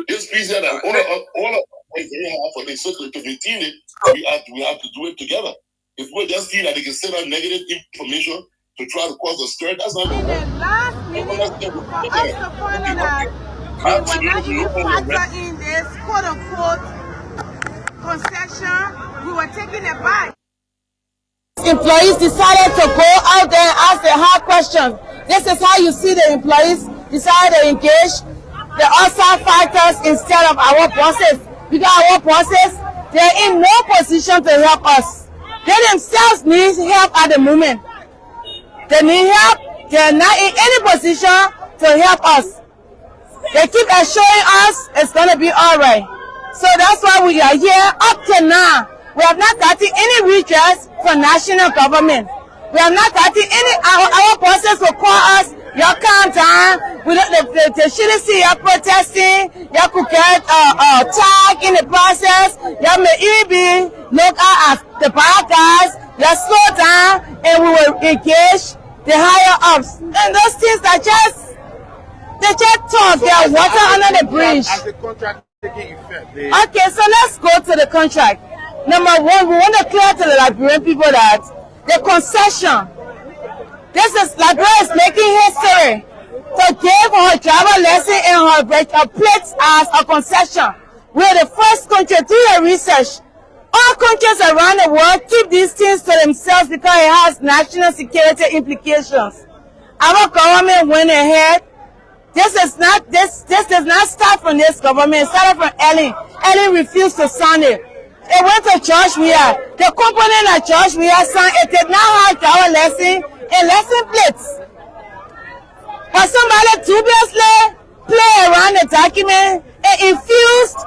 this piece that all of very hard for the circle to retain it. We have to do it together. If we just see that they can send out negative information to try to cause a stir, that's not going to work. Last minute, for us to find out that we were not even factor in this quote-unquote concession, we were taking it back. Employees decided to go out there and ask the hard questions. This is how you see the employees decide to engage the outside fighters instead of our bosses. Because our bosses, they're in no position to help us. They themselves need help at the moment. They need help. They're not in any position to help us. They keep assuring us it's going to be all right. So that's why we are here up to now. We have not gotten any redress from national government. We have not gotten any, our bosses will call us, you calm down, they shouldn't see you protesting, you could get tagged in the process, you may even be looked at as the bad guys, you slow down, and we will engage the higher ups. And those things that they just talk, they are water under the bridge. As the contract taking effect, okay, so let's go to the contract. Number one, we want to clear to the Liberian people that the concession, Liberia is making history to give her driver lesson and her plates as a concession. We are the first country to do your research. All countries around the world keep these things to themselves because it has national security implications. Our government went ahead. This does not start from this government. It started from Ellen. Ellen refused to sign it. It went to George Weah. The component of George Weah signed it did not have our lesson and lesson plates. But somebody dubiously played around the document and infused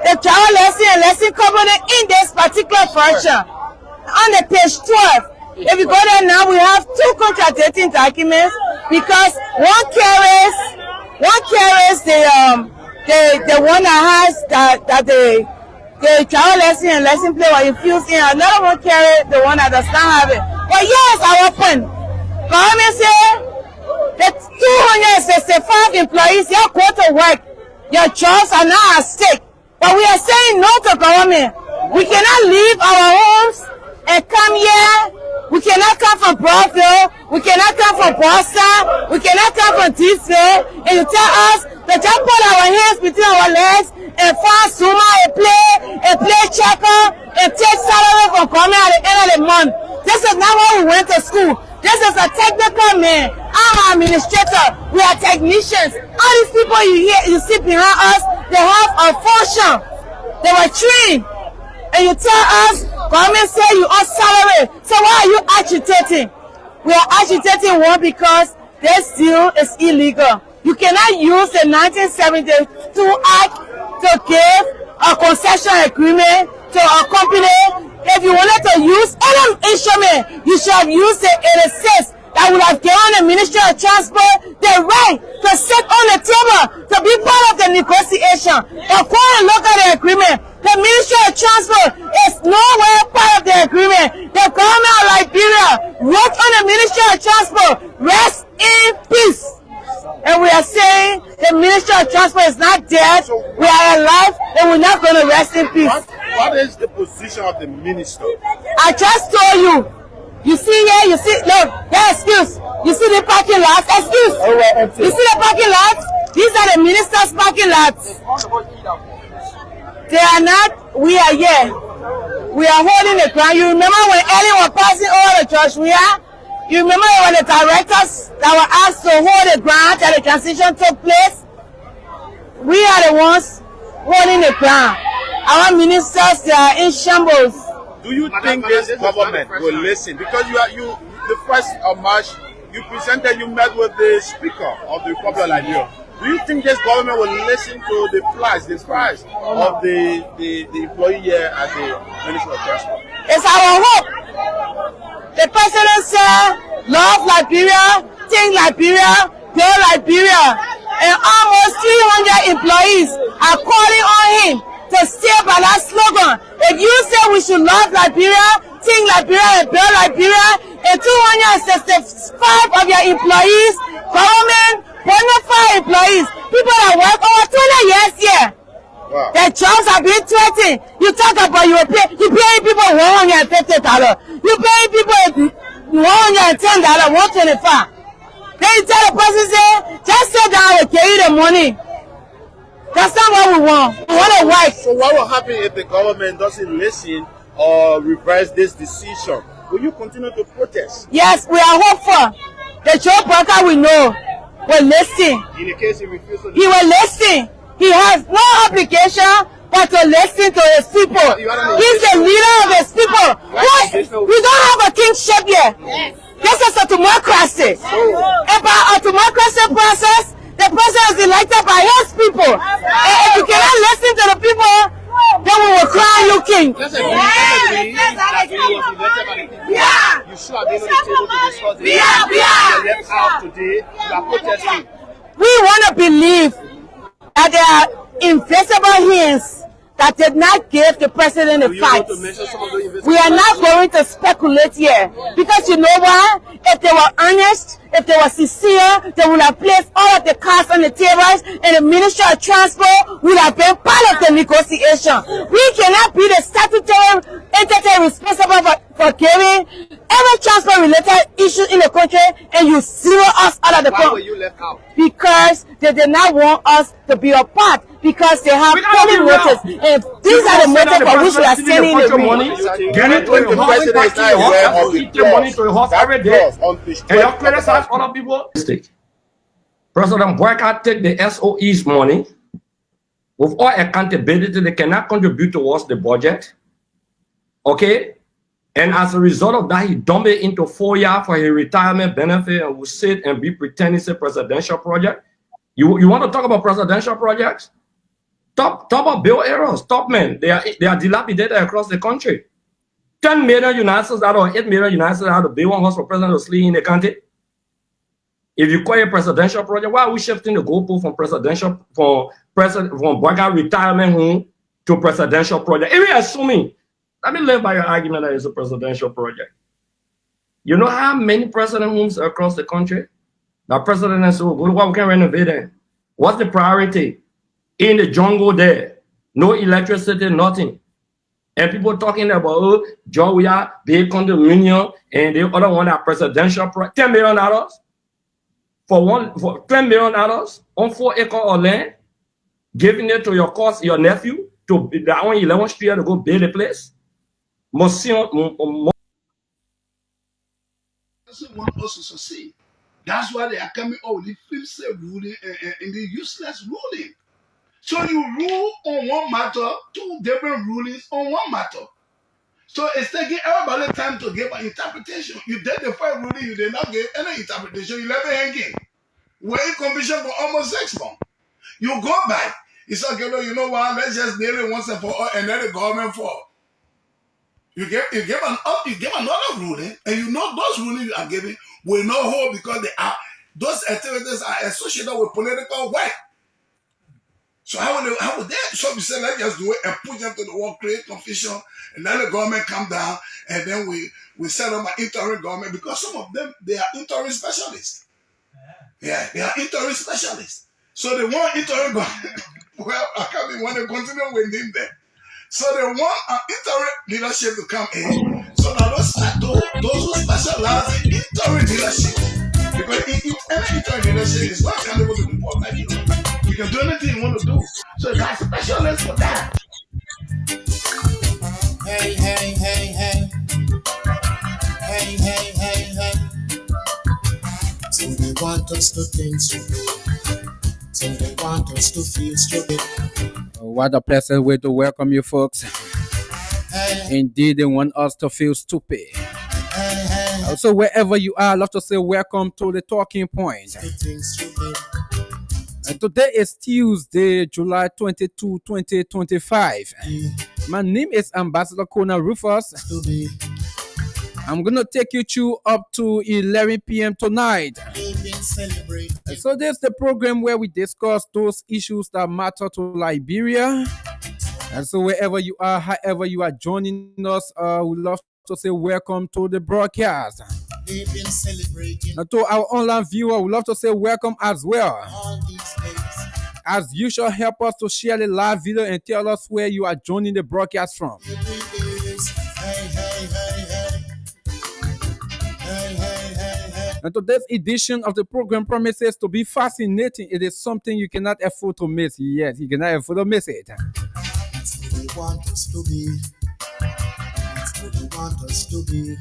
the driver lesson and lesson component in this particular version. On the page 12, if you go there now, we have two contradicting documents because one carries the one that has that the driver lesson and lesson plate were infused in. Another one carries the one that does not have it. But yes, our open. Government say that 265 employees, you go to work. Your jobs are not at stake. But we are saying no to government. We cannot leave our homes and come here. We cannot come from Broadville. We cannot come from Boston. We cannot come from Deesville. And you tell us to just put our hands between our legs and find Zuma and play checker and take salary from coming at the end of the month. This is not why we went to school. This is a technical man. I'm an administrator. We are technicians. All these people you see behind us, they have a function. They were trained. And you tell us, government say you on salary. So why are you agitating? We are agitating one because this deal is illegal. You cannot use the 1972 Act to give a concession agreement to a company. If you wanted to use any instrument, you should have used the 86 that would have given the Ministry of Transport the right to sit on the table to be part of the negotiation. But go and look at the agreement. The Ministry of Transport is nowhere part of the agreement. The government of Liberia wrote on the Ministry of Transport, rest in peace. And we are saying the Ministry of Transport is not dead, we are alive, and we're not going to rest in peace. What is the position of the minister? I just told you. You see here, you see, look, yeah, excuse. You see the parking lot, excuse. You see the parking lot? These are the minister's parking lots. They are not, we are here. We are holding the ground. You remember when Ellen was passing over the George Weah? You remember when the directors that were asked to hold the ground that the transition took place? We are the ones holding the ground. Our ministers, they are in shambles. Do you think this government will listen? Because the 1st of March, you met with the Speaker of the Republic of Liberia. Do you think this government will listen to the price of the employee here at the Ministry of Transport? It's our hope. The president said, love Liberia, think Liberia, build Liberia. And almost 300 employees are calling on him to stay by that slogan. If you say we should love Liberia, think Liberia, and build Liberia, and 265 of your employees, government, bona fide employees, people that work over 20 years here. Wow. The jobs have been threatened. You talk about you pay people $150. You pay people $110, $125. Then you tell the person, say, just sit down, we'll give you the money. That's not what we want. We want to work. So what will happen if the government doesn't listen or reverse this decision? Will you continue to protest? Yes, we are hopeful. The job worker we know will listen. In the case he refuses, He will listen. He has no obligation but to listen to his people. He's the leader of his people. We don't have a kingship yet. This is a democracy. And by a democracy process, the president is elected by his people. And if you cannot listen to the people, then we will crown you king. you should have been on the table to discuss it. You left out today. You are protesting. We want to believe that there are invisible hands that did not give the president a fight. We are not going to speculate here because you know what? If they were honest, if they were sincere, they would have placed all of the cards on the tables, and the Ministry of Transport would have been part of the negotiation. We cannot be the statutory entity responsible for giving every transport-related issue in the country, and you zero us out of the country. Why were you left out? Because they did not want us to be a part, because they have polling motives. And these are the motives for which we are sending the money. Getting to your house, eat the money to your house every day, and you criticize other people. President Boyka take the SOE's money with all accountability. They cannot contribute towards the budget. Okay? And as a result of that, he dumped it into 4 years for his retirement benefit and will sit and be pretending it's a presidential project. You want to talk about presidential projects? Talk about bill errors. Top men, they are dilapidated across the country. 10 million United States out of 8 million United States out of bill one house for president to sleep in the country. If you call it a presidential project, why are we shifting the goalpost from Boyka retirement home to presidential project? Even assuming, let me live by your argument that it's a presidential project. You know how many president homes across the country? Now, president and so good, we can renovate them. What's the priority? In the jungle there, no electricity, nothing. And people talking about, oh, Georgia, big condominium, and the other one are presidential project. $10 million for $10 million on 4 acres of land, giving it to your nephew to that on 11th Street to go build a place. Doesn't want us to succeed. That's why they are coming out with the ruling and the useless ruling. So you rule on one matter, 2 different rulings on one matter. So it's taking everybody time to give an interpretation. You did the first ruling, you did not give any interpretation, you left it hanging. We're in confusion for almost 6 months. You go back, it's like, you know what, let's just nail it once and for all, and let the government fall. You give another ruling, and you know those rulings you are giving will not hold because those activities are associated with political work. So how would they? So we say, let's just do it and push them to the wall, create confusion, and let the government come down, and then we set up an interim government, because some of them, they are interim specialists. Yeah, they are interim specialists. So they want interim government. Well, I can't want to continue with him there. So they want an interim leadership to come in. So now those who specialize in interim leadership, because any interim leadership is not accountable to the people like you. You can do anything you want to do. So that's specialists for that. Hey, hey, hey, hey. Hey, hey, hey, hey. So they want us to think stupid. So they want us to feel stupid. What a pleasant way to welcome you, folks. Hey. Indeed, they want us to feel stupid. Hey, hey. So wherever you are, I'd love to say welcome to the Talking Point. And today is Tuesday, July 22, 2025. My name is Ambassador KONAH RUFUS. I'm going to take you through up to 11 p.m. tonight. And so this is the program where we discuss those issues that matter to Liberia. And so wherever you are, however you are joining us, we'd love to say welcome to the broadcast. And to our online viewer, we'd love to say welcome as well. as usual, help us to share the live video and tell us where you are joining the broadcast from. And today's edition of the program promises to be fascinating. It is something you cannot afford to miss. Yes, you cannot afford to miss it. That's who they want us to be. That's who they want us to be.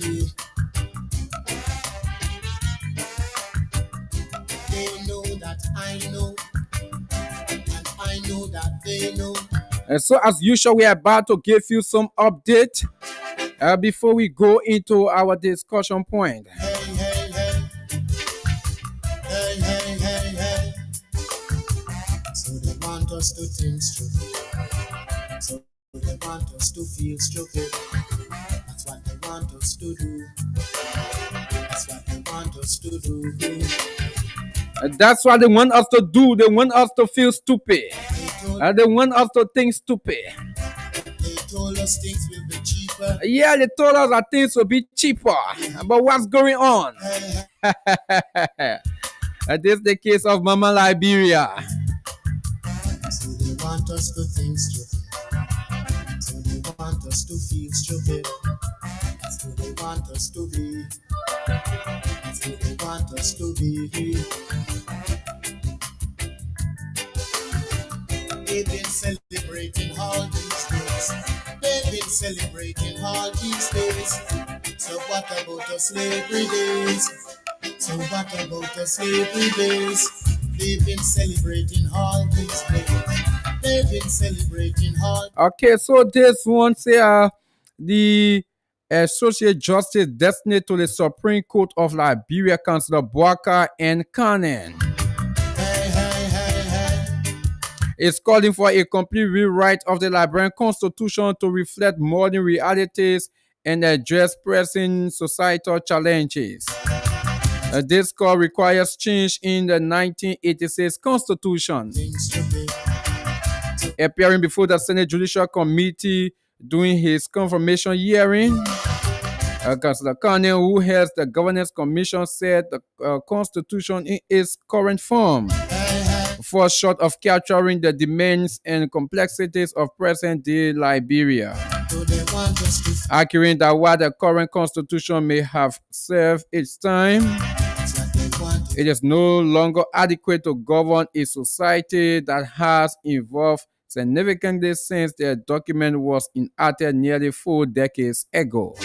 They know that I know, and I know that they know. And so, as usual, we are about to give you some update before we go into our discussion point. Hey, hey, hey. Hey, hey, hey, hey. So they want us to think stupid. So they want us to feel stupid. That's what they want us to do. That's what they want us to do. That's what they want us to do. They want us to feel stupid. They want us to think stupid. They told us things will be cheaper. Yeah, they told us that things will be cheaper. But what's going on? This is the case of Mama Liberia. So they want us to think stupid. So they want us to feel stupid. That's who they want us to be. That's who they want us to be. They've been celebrating all these days. They've been celebrating all these days. So what about the slavery days? So what about the slavery days? They've been celebrating all these days. They've been celebrating all. Okay, so this one say the Associate Justice destined to the Supreme Court of Liberia, Councillor Boaka and KONAH, is calling for a complete rewrite of the Liberian Constitution to reflect modern realities and address pressing societal challenges. This call requires change in the 1986 Constitution. Appearing before the Senate Judicial Committee during his confirmation hearing, Councillor KONAH, who heads the Governance Commission, said the Constitution in its current form falls short of capturing the demands and complexities of present-day Liberia, arguing that while the current Constitution may have served its time, it is no longer adequate to govern a society that has evolved significantly since the document was enacted nearly 4 decades ago.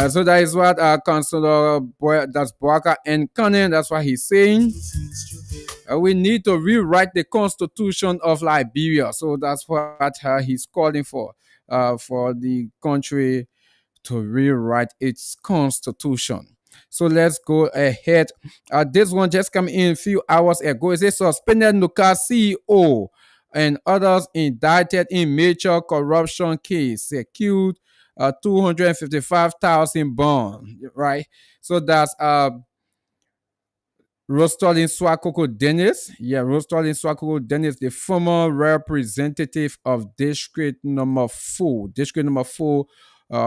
So that is what Councillor Boaka and KONAH, that's what he's saying. We need to rewrite the Constitution of Liberia. So that's what he's calling for the country to rewrite its constitution. So let's go ahead. This one just came in a few hours ago. It says suspended NUCA CEO and others indicted in major corruption case secured 255,000 bond, right? So that's Rostolin Swakoko Dennis. Yeah, Rostolin Swakoko Dennis, the former representative of District Number 4. District Number 4,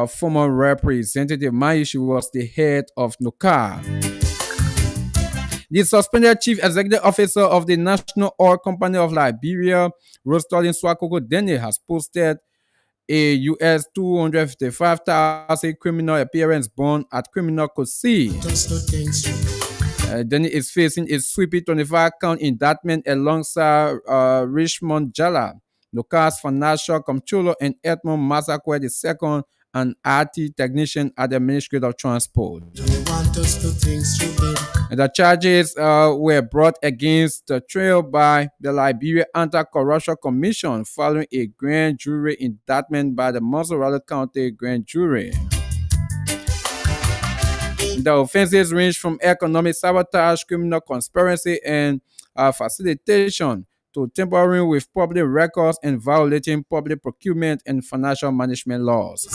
former representative. She was the head of NUCA. The suspended chief executive officer of the National Oil Company of Liberia, Rostolin Swakoko Dennis, has posted a US 255,000 criminal appearance bond at criminal court C. Then it is facing a sweeping 25-count indictment alongside Richmond Jala, NUCA's financial controller, and Edmond Masakwe II, an IT technician at the Ministry of Transport. And the charges were brought against the trio by the Liberia Anti-Corruption Commission following a grand jury indictment by the Montserrat County grand jury. The offenses range from economic sabotage, criminal conspiracy, and facilitation to tampering with public records and violating public procurement and financial management laws.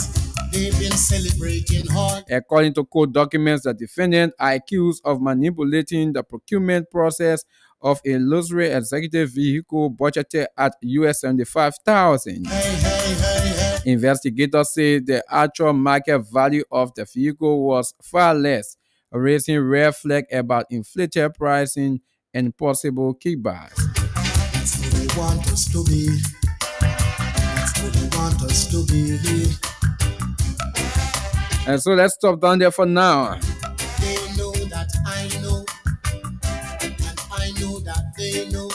They've been celebrating hard. According to court documents, the defendants are accused of manipulating the procurement process of a luxury executive vehicle budgeted at US $75,000. Investigators say the actual market value of the vehicle was far less, raising red flag about inflated pricing and possible kickbacks. That's who they want us to be. That's who they want us to be. And so let's stop down there for now. They know that I know, and I know that they know.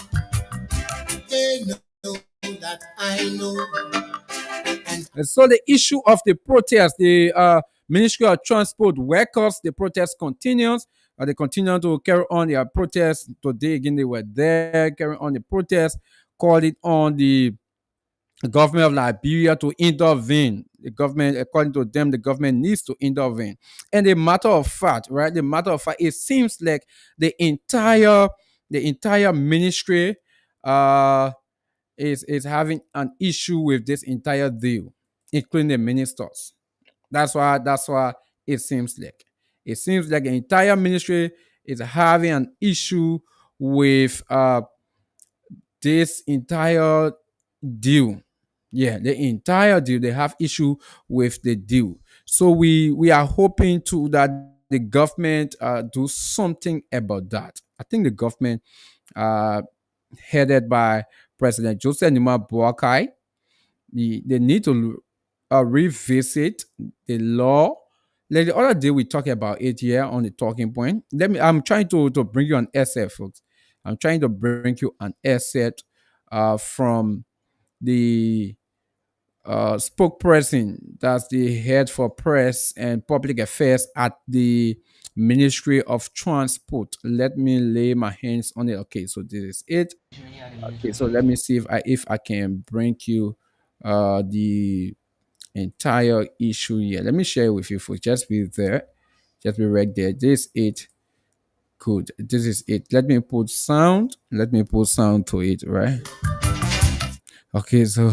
They know that I know. And so the issue of the protest, the Ministry of Transport workers, the protest continues. They continue to carry on their protest. Today again, they were there carrying on the protest, called it on the government of Liberia to intervene. The government, according to them, the government needs to intervene. And the matter of fact, right? The matter of fact, it seems like the entire ministry is having an issue with this entire deal, including the ministers. That's why it seems like. It seems like the entire ministry is having an issue with this entire deal. Yeah, the entire deal. They have issue with the deal. So we are hoping to that the government do something about that. I think the government uh, headed by President Joseph Nima Boakai, they need to revisit the law. Like the other day we talked about it here on the talking point. I'm trying to bring you an essay, folks. I'm trying to bring you an essay from the spokesperson, that's the head for press and public affairs at the Ministry of Transport. Let me lay my hands on it. Okay, so this is it. Okay, so let me see if I can bring you the entire issue here. Let me share it with you for just be there. Just be right there. This is it. Good. This is it. Let me put sound. Let me put sound to it, right? Okay, so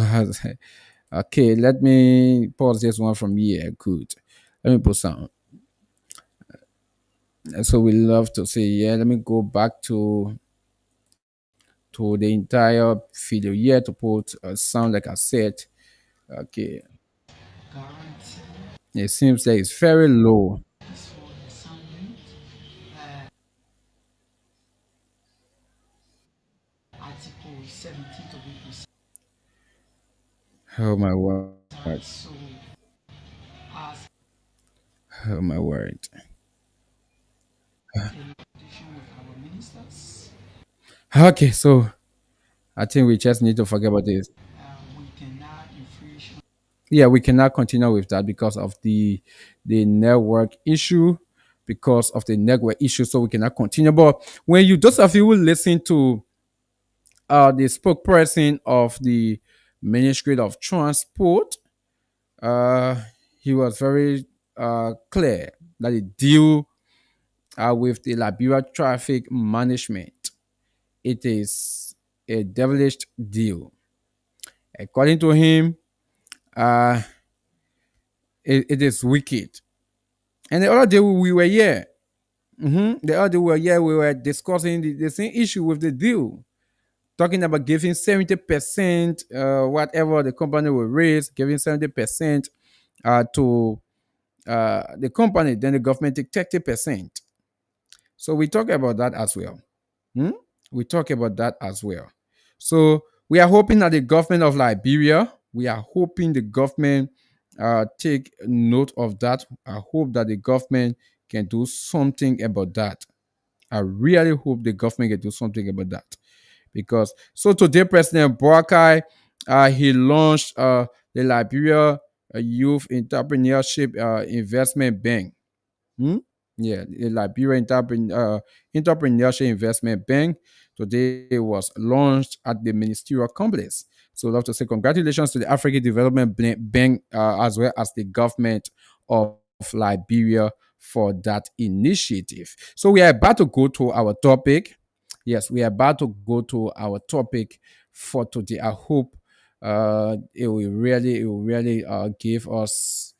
okay, let me pause this one from here. Good. Let me put sound. So we love to say, yeah, let me go back to the entire video here to put sound like I said. Okay. It seems like it's very low. Oh my word. Oh my word. Okay, so I think we just need to forget about this. Yeah, we cannot continue with that because of the network issue. Because of the network issue, so we cannot continue. But when you those of you who listen to the spokesperson of the Ministry of Transport, uh, he was very clear that the deal with the Liberia traffic management, it is a devilish deal. According to him, uh, it is wicked. And the other day we were here. The other day we were discussing the same issue with the deal, talking about giving 70%, whatever the company will raise, giving 70% to the company, then the government take 30%. So we talk about that as well. We talk about that as well. So we are hoping that the government of Liberia, we are hoping the government take note of that. I hope that the government can do something about that. I really hope the government can do something about that. Because so today, President Boakai, he launched the Liberia Youth Entrepreneurship Investment Bank. Yeah, the Liberia Entrepreneurship Investment Bank. Today it was launched at the ministerial complex. So I'd love to say congratulations to the African Development Bank as well as the government of Liberia for that initiative. So we are about to go to our topic. Yes, we are about to go to our topic for today. I hope it will really give us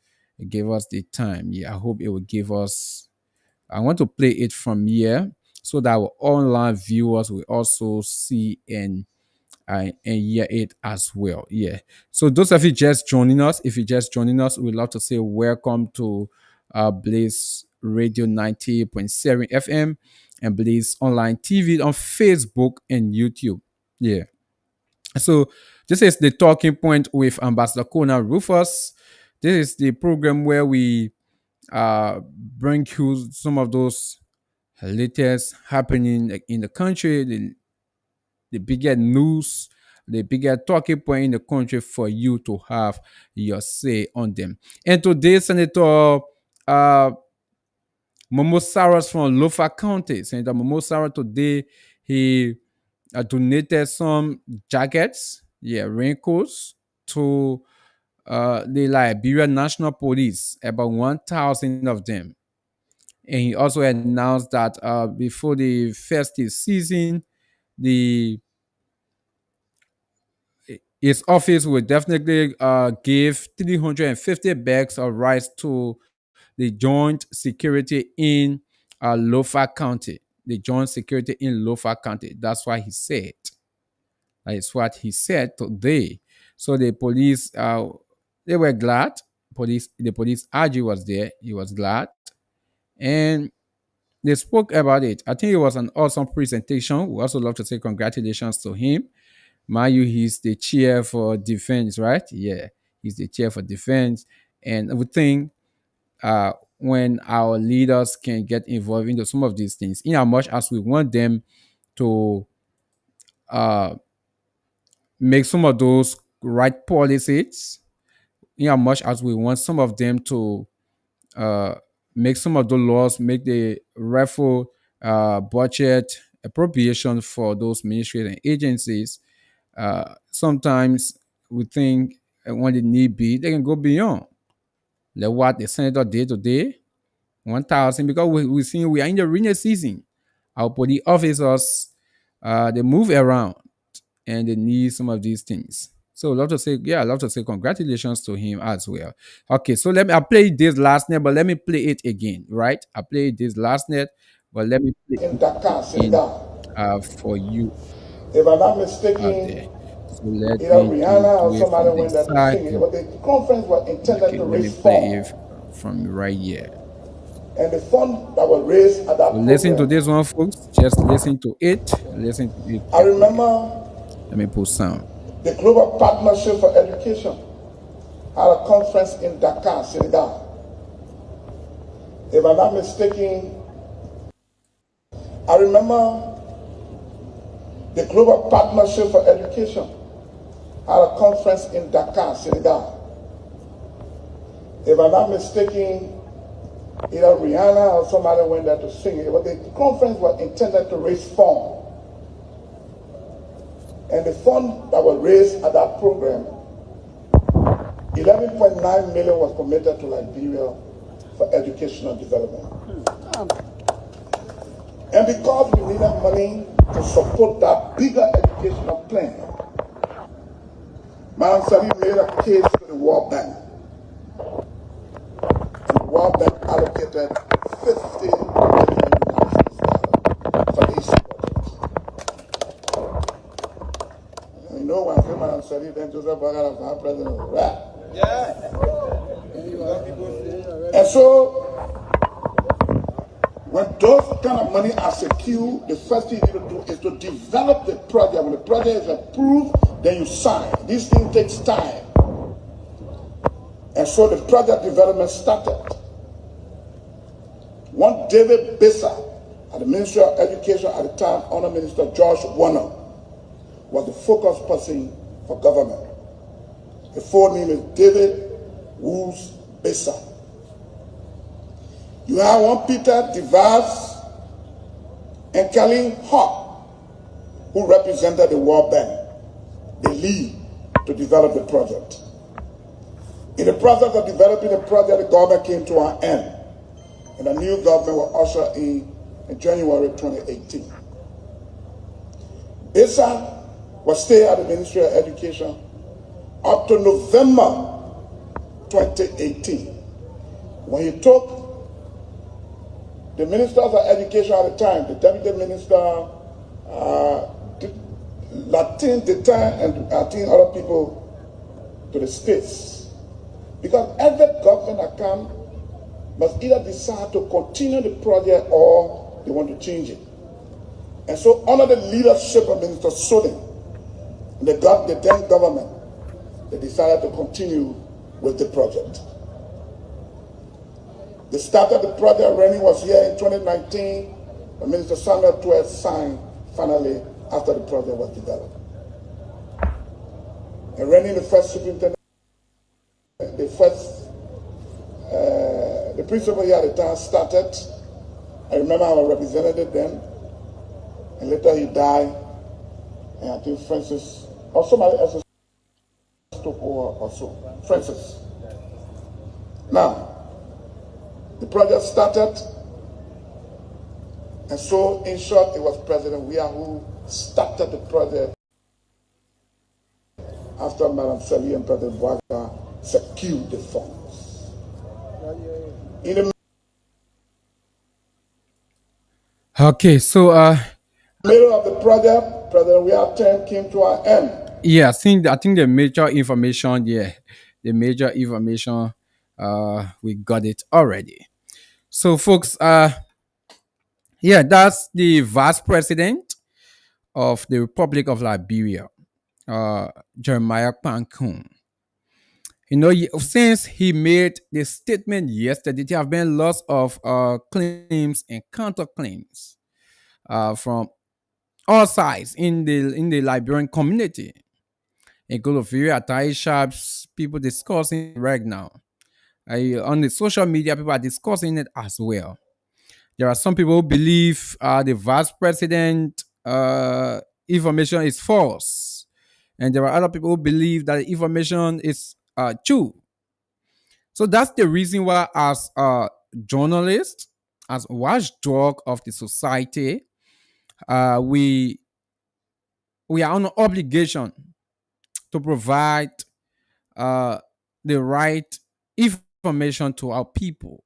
the time. Yeah, I hope it will give us. I want to play it from here so that our online viewers will also see and hear it as well. Yeah. So those of you just joining us, if you just joining us, we'd love to say welcome to Blaze Radio 90.7 FM. and Blaze Online TV on Facebook and YouTube. Yeah. So this is the talking point with Ambassador KONAH Rufus. This is the program where we bring you some of those latest happening in the country, the bigger news, the bigger talking point in the country for you to have your say on them. And today, Senator Momo Saras from Lofa County, Senator Momo Saras today, he donated some jackets, raincoats to the Liberia National Police, about 1,000 of them. And he also announced that before the festive season, his office will definitely give 350 bags of rice to the Joint Security in Lofa County. The Joint Security in Lofa County. That's what he said. That is what he said today. So the police, they were glad. The police RG was there. He was glad. And they spoke about it. I think it was an awesome presentation. We also love to say congratulations to him. Mayu, he's the chair for defense, right? Yeah, he's the chair for defense. And we think when our leaders can get involved into some of these things, in as much as we want them to make some of those right policies, in as much as we want some of them to make some of the laws, make the rightful budget appropriation for those ministries and agencies, sometimes we think when the need be, they can go beyond. Like what the senator did today, 1,000, because we see we are in the rainy season. Our police officers, they move around and they need some of these things. So I'd love to say congratulations to him as well. Okay, so I play this last net, but let me play it again, right? I played this last net, but let me play in Dakar, Senegal. For you. If I'm not mistaken, so let Rihanna or somebody went there to sing it, but the conference was intended to raise funds from right here. And the fund that was raised at that listen to this one, folks. Just listen to it. Listen to it. I remember. Let me put sound. The Global Partnership for Education had a conference in Dakar, Senegal. If I'm not mistaken, I remember the Global Partnership for Education had a conference in Dakar, Senegal. If I'm not mistaken, either Rihanna or somebody went there to sing it, but the conference was intended to raise funds. And the fund that was raised at that program, 11.9 million was committed to Liberia for educational development. And because we needed money to support that bigger educational plan, Madam Sali made a case to the World Bank. And the World Bank allocated $50 million for these projects. You know, when Madam Sali, then Joseph Bagara was our president, right? Yeah. And so, when those kind of money are secured, the first thing you need to do is to develop the project. When the project is approved, then you sign. This thing takes time. And so the project development started. One David Bessa, at the Ministry of Education at the time, Honor Minister George Warner, was the focus person for government. The full name is David Woos Bessa. You have one Peter DeVos and Colleen Hawk, who represented the World Bank, the lead to develop the project. In the process of developing the project, the government came to an end, and a new government was ushered in January 2018. Bessa was staying at the Ministry of Education up to November 2018, when he took the ministers of education at the time, the deputy minister, Latin Detain, and I think other people to the states. Because every government that comes must either decide to continue the project or they want to change it. And so under the leadership of Minister Sodin, the then government, they decided to continue with the project. They started the project. Rennie was here in 2019, and Minister Samuel Tuet signed finally after the project was developed. And Rennie, the first superintendent, the principal here at the time started. I remember I was representative then, and later he died, and I think Francis, or somebody else took over also, Francis. Now, the project started, and so in short, it was President Weah who started the project after Madam Sally and President Boaga secured the funds. In the Okay, so middle of the project, President Weah term came to an end. yeah, I think the major information, we got it already. So folks, yeah, that's the vice president of the Republic of Liberia, Jeremiah Pankun. You know, since he made the statement yesterday, there have been lots of claims and counterclaims from all sides in the Liberian community. In Goloveria, Atai Sharps, people discussing it right now. On the social media, people are discussing it as well. There are some people who believe the vice president information is false, and there are other people who believe that the information is true. So that's the reason why, as a journalist, as watchdog of the society, we are on obligation to provide the right information to our people,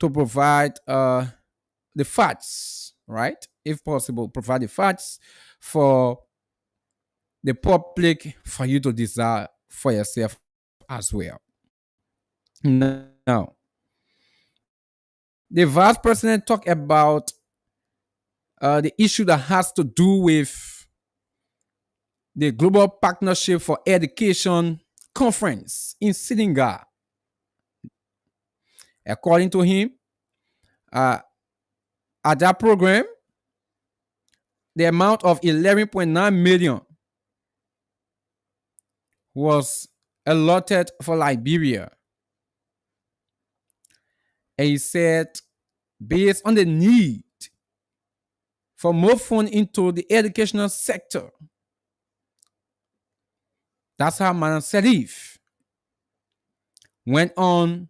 to provide the facts, right? If possible, provide the facts for the public, for you to desire for yourself as well. Now, the vice president talked about the issue that has to do with the Global Partnership for Education Conference in Senegal. According to him, at that program, the amount of 11.9 million was allotted for Liberia. And he said, based on the need for more funds into the educational sector, that's how Madam Serif went on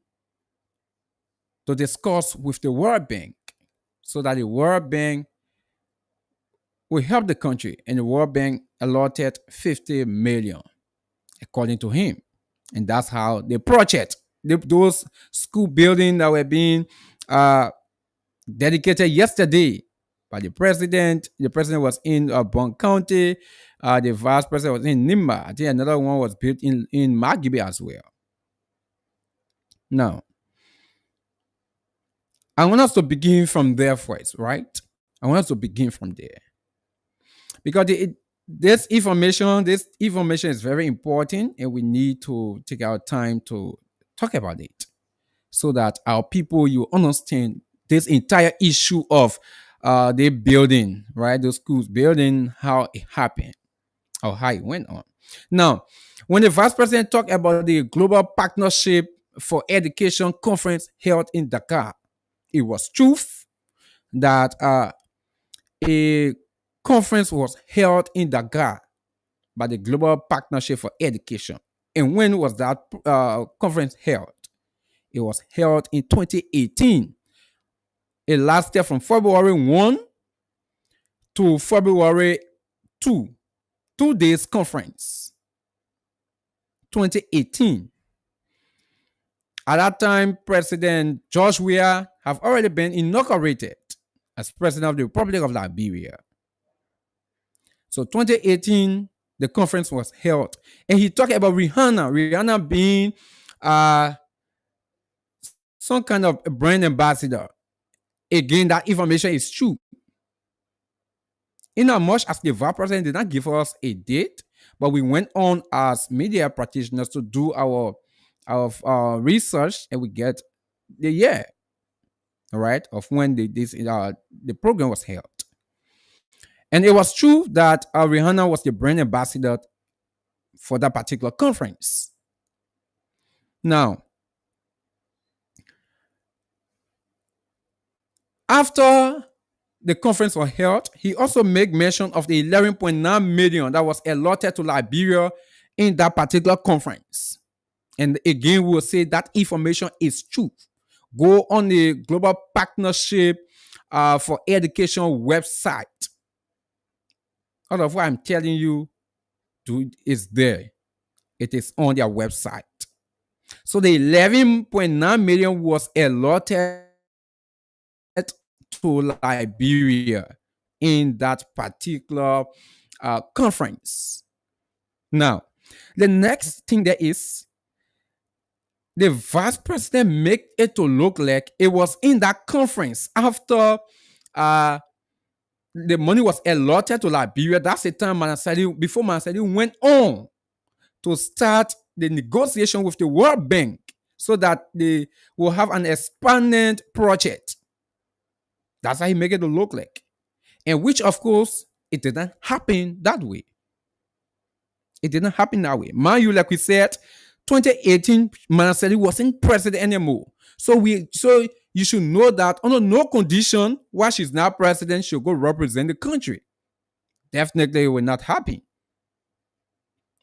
to discuss with the World Bank so that the World Bank will help the country, and the World Bank allotted 50 million, according to him. And that's how the project, those school buildings that were being dedicated yesterday by the president. The president was in Bon County. The vice president was in Nimba. I think another one was built in Magibe as well. Now, I want us to begin from there first, right? I want us to begin from there. Because this information is very important, and we need to take our time to talk about it so that our people, you understand this entire issue of the building, right? The schools building, how it happened or how it went on. Now, when the vice president talked about the Global Partnership for Education Conference held in Dakar, it was truth that a conference was held in Dakar by the Global Partnership for Education. And when was that conference held? It was held in 2018. It lasted from February 1 to February 2. 2 days conference. 2018. At that time, President George Weah have already been inaugurated as president of the Republic of Liberia. So 2018, the conference was held. And he talked about Rihanna being some kind of brand ambassador. Again, that information is true. In as much as the vice president did not give us a date, but we went on as media practitioners to do our research, and we get the year, all right, of when the program was held. And it was true that Rihanna was the brand ambassador for that particular conference. Now, after the conference was held, he also made mention of the 11.9 million that was allotted to Liberia in that particular conference. And again, we will say that information is true. Go on the Global Partnership for Education website. All of what I'm telling you is there. It is on their website. So the 11.9 million was allotted to Liberia in that particular conference. Now, the next thing there is the vice president make it to look like it was in that conference after the money was allotted to Liberia. That's the time before Manasadi went on to start the negotiation with the World Bank so that they will have an expanded project. That's how he make it to look like. And which, of course, it didn't happen that way. It didn't happen that way. Mind you, like we said, 2018, Manasadi wasn't president anymore. So you should know that under no condition, while she's not president, she'll go represent the country. Definitely it will not happen.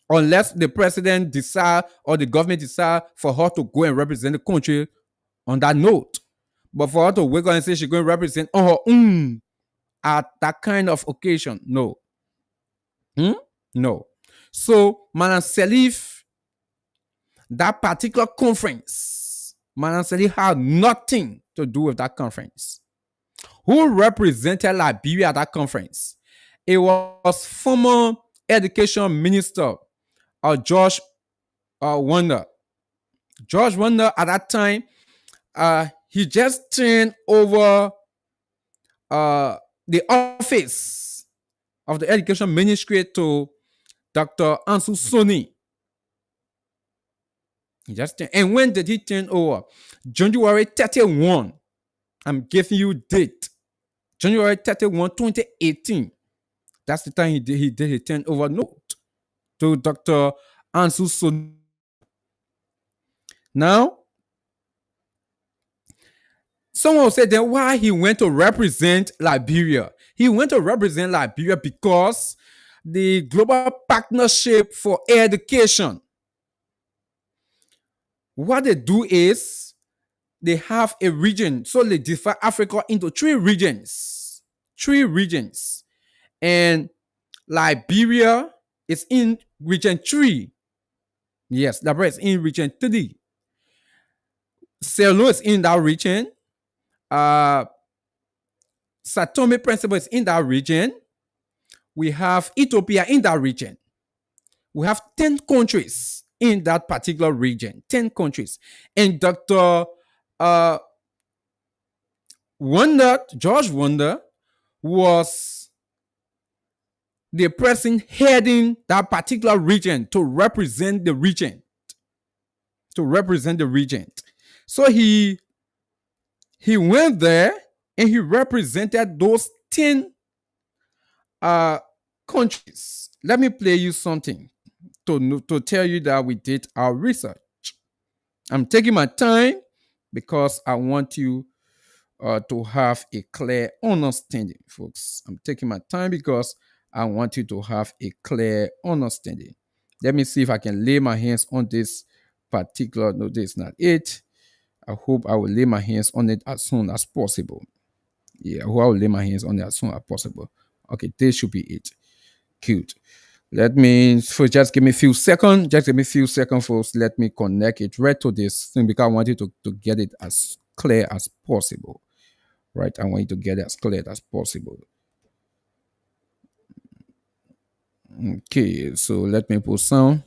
Unless the president decide or the government decide for her to go and represent the country on that note. But for her to wake up and say she's going to represent on her own at that kind of occasion, no. No. So Madam Salif, that particular conference, Madam Salif had nothing to do with that conference. Who represented Liberia at that conference? It was former education minister George Wonder. George Wonder at that time, he just turned over the office of the education ministry to Dr. Ansu Soni. And when did he turn over? January 31. I'm giving you date. January 31, 2018. That's the time he did his turnover note to Dr. Ansu Soni. Now, someone will say then why he went to represent Liberia. He went to represent Liberia because the Global Partnership for Education, what they do is they have a region. So they divide Africa into three regions. And Liberia is in region 3. Yes, Liberia is in region 3. Sierra Leone is in that region. Sao Tome Principe is in that region. We have Ethiopia in that region. We have 10 countries in that particular region. 10 countries. And Dr. George Wonder, was the person heading that particular region to represent the region. So he went there and he represented those 10 countries. Let me play you something to tell you that we did our research. I'm taking my time because I want you to have a clear understanding, folks. I'm taking my time because I want you to have a clear understanding. Let me see if I can lay my hands on this particular. No, this is not it. I hope I will lay my hands on it as soon as possible. Yeah, I hope I will lay my hands on it as soon as possible. Okay, this should be it. Cute. Let me just give me a few seconds. Just give me a few seconds, folks. Let me connect it right to this thing because I want you to get it as clear as possible. Right? I want you to get it as clear as possible. Okay, so let me put sound.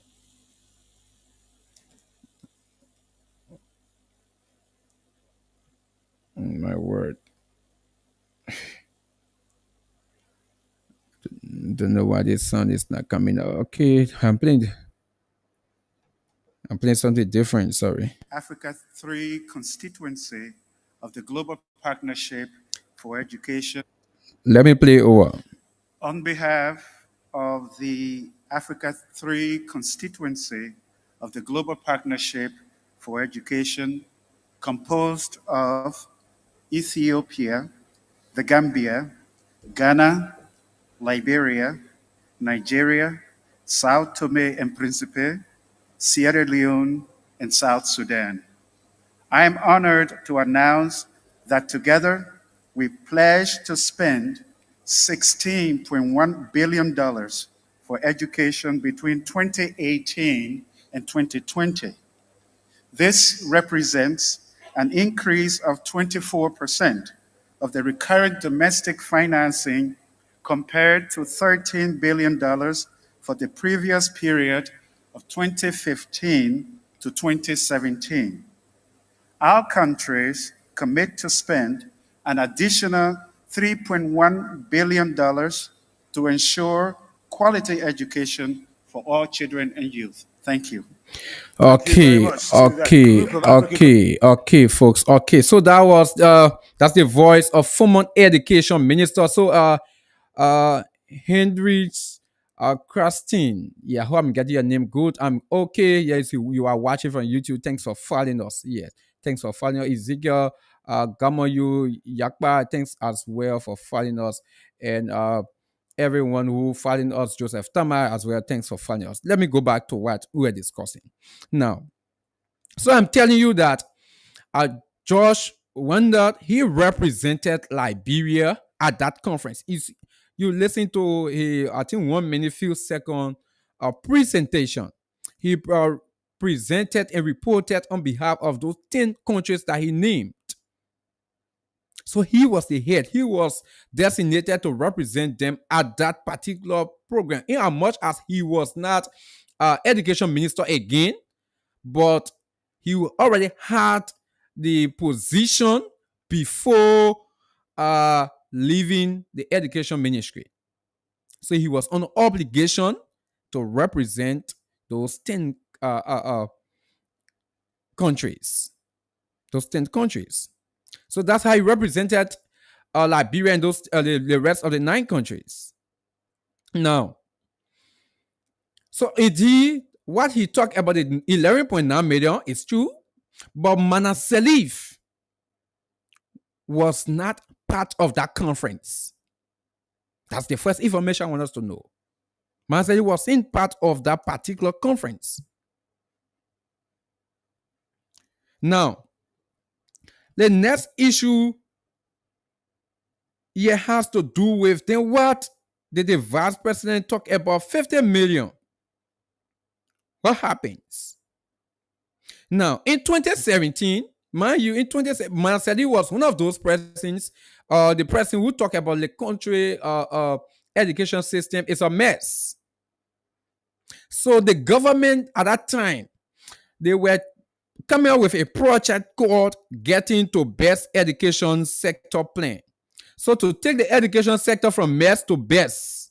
My word. why this sound is not coming out. Okay, I'm playing something different. Sorry. Africa 3 constituency of the Global Partnership for Education. Let me play over. On behalf of the Africa 3 constituency of the Global Partnership for Education, composed of Ethiopia, the Gambia, Ghana, Liberia, Nigeria, Sao Tome and Principe, Sierra Leone, and South Sudan. I am honored to announce that together we pledge to spend $16.1 billion for education between 2018 and 2020. This represents an increase of 24% of the recurrent domestic financing compared to $13 billion for the previous period of 2015 to 2017. Our countries commit to spend an additional $3.1 billion to ensure quality education for all children and youth. Thank you. Okay, folks. Okay, so that was that's the voice of former education minister. So Hendrix Krastin. Yeah, hope I'm getting your name good. I'm okay. Yes, you are watching from YouTube. Thanks for following us. Yes, thanks for following us. Ezekiel Gamayu Yakba, thanks as well for following us. And everyone who following us, Joseph Tamar as well, thanks for following us. Let me go back to what we were discussing. Now, so I'm telling you that Josh Wonder, he represented Liberia at that conference. You listen to I think 1 minute, few second presentation. He presented and reported on behalf of those 10 countries that he named. So he was the head. He was designated to represent them at that particular program. In as much as he was not education minister again, but he already had the position before leaving the education ministry. So he was on obligation to represent those 10 countries. Those 10 countries. So that's how he represented Liberia and those the rest of the 9 countries. Now, so indeed, what he talked about the 11.9 million is true, but Manasseh Leaf was not part of that conference. That's the first information I want us to know. Manasseh Leaf was in part of that particular conference. Now, the next issue here has to do with then what did the vice president talk about 50 million? What happens? Now, in 2017, mind you, in 2017, Manasseh Leaf was one of those presidents, the president who talked about the country education system is a mess. So the government at that time, they were coming up with a project called Getting to Best Education Sector Plan. So to take the education sector from mess to best.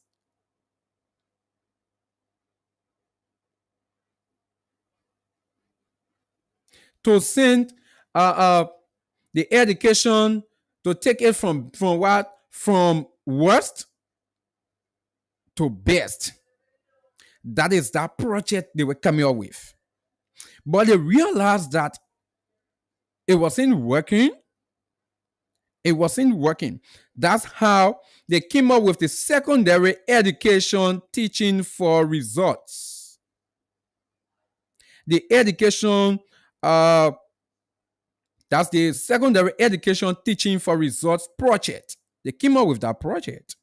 To send the education, to take it from what? From worst to best. That is that project they were coming up with. But they realized that it wasn't working. It wasn't working. That's how they came up with the secondary education teaching for results. The education, that's the secondary education teaching for results project. They came up with that project.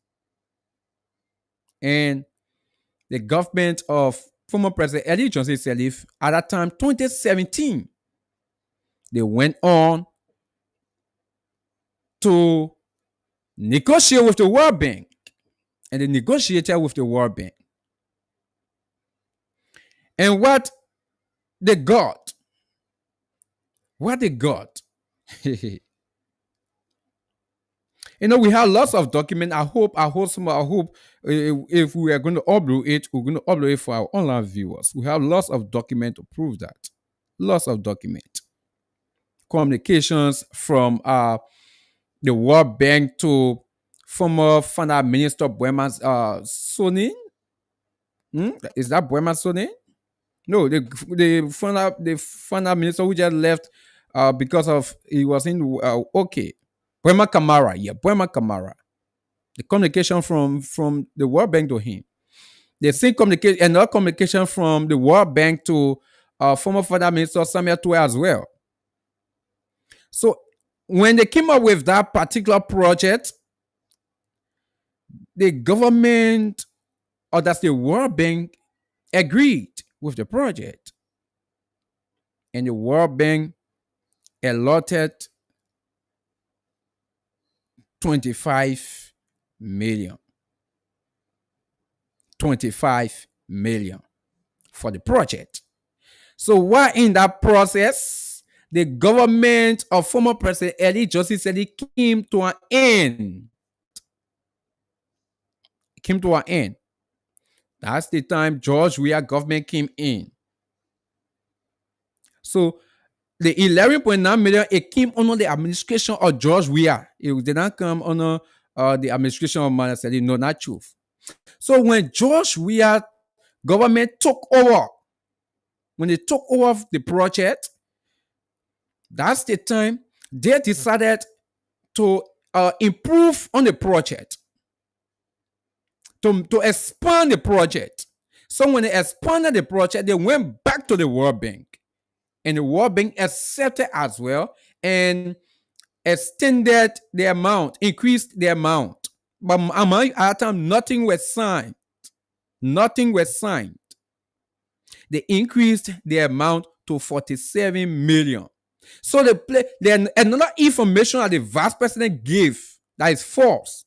And the government of former President Eli Johnson Sirleaf, at that time, 2017, they went on to negotiate with the World Bank. And they negotiated with the World Bank. And what they got, We have lots of documents. I hope if we are going to upload it, we're going to upload it for our online viewers. We have lots of documents to prove that. Lots of documents. Communications from the World Bank to former Finance Minister Boema Soni. Is that Boema Soni? No, the Finance Minister who just left because of he was in Boema Kamara. Yeah, Boema Kamara. The communication from the World Bank to him. The same communication, another communication from the World Bank to former Finance Minister Samuel Toure as well. So when they came up with that particular project, the government, or that's the World Bank, agreed with the project. And the World Bank allotted 25 million. 25 million for the project. So while in that process, the government of former President Eli Johnson said it came to an end. It came to an end. That's the time George Weah government came in. So the 11.9 million, it came under the administration of George Weah. It did not come under the administration of Manaseli. No, not truth. So when George Weah government took over, when they took over the project, that's the time they decided to improve on the project, to expand the project. So when they expanded the project, they went back to the World Bank. And the World Bank accepted as well and extended the amount, increased the amount. But at that time, nothing was signed. Nothing was signed. They increased the amount to 47 million. So then another information that the vice president gave that is false.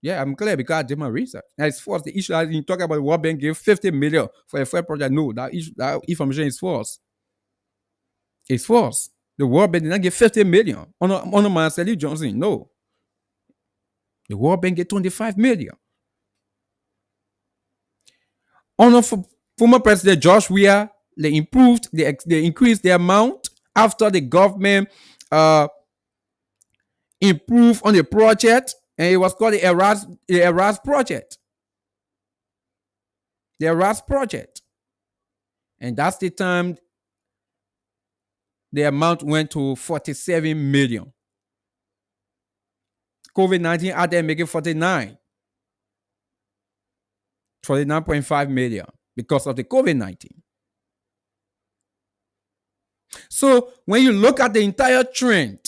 Yeah, I'm clear because I did my research. That is false. The issue that you talk about the World Bank gave 50 million for a first project. No, that information is false. It's false. The World Bank did not give 50 million on Manaseli Johnson. No. The World Bank gave 25 million. On former President George Weah, they increased the amount after the government improved on the project, and it was called the ERAS project. The ERAS project. And that's the time the amount went to 47 million. COVID-19 out there making 49.5 million because of the COVID-19. So when you look at the entire trend,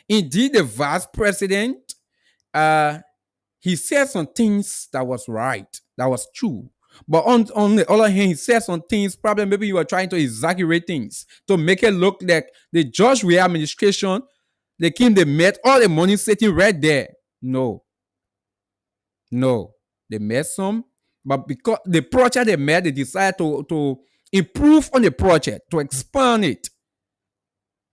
indeed the vice president, he said some things that was right, that was true. But on the other hand, he said some things, probably maybe you were trying to exaggerate things to make it look like the George Weah administration, they met all the money sitting right there. No. They met some, but because the project they met, they decided to improve on the project, to expand it.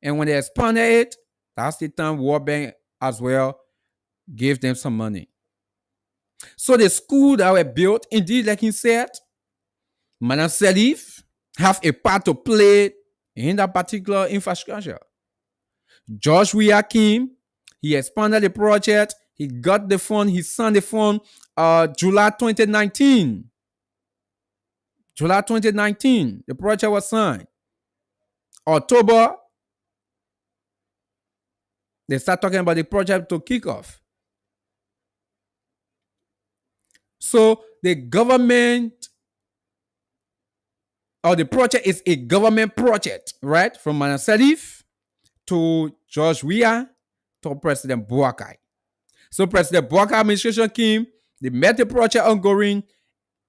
And when they expanded it, that's the time World Bank as well gave them some money. So the school that were built, indeed, like he said, Manaseli have a part to play in that particular infrastructure. George Weah came, he expanded the project, he got the fund, he signed the fund July 2019. July 2019, the project was signed. October, they start talking about the project to kick off. So the government, or the project is a government project, right? From Manaseli to George Weah to President Boakai. So President Boakai administration came, they met the project ongoing,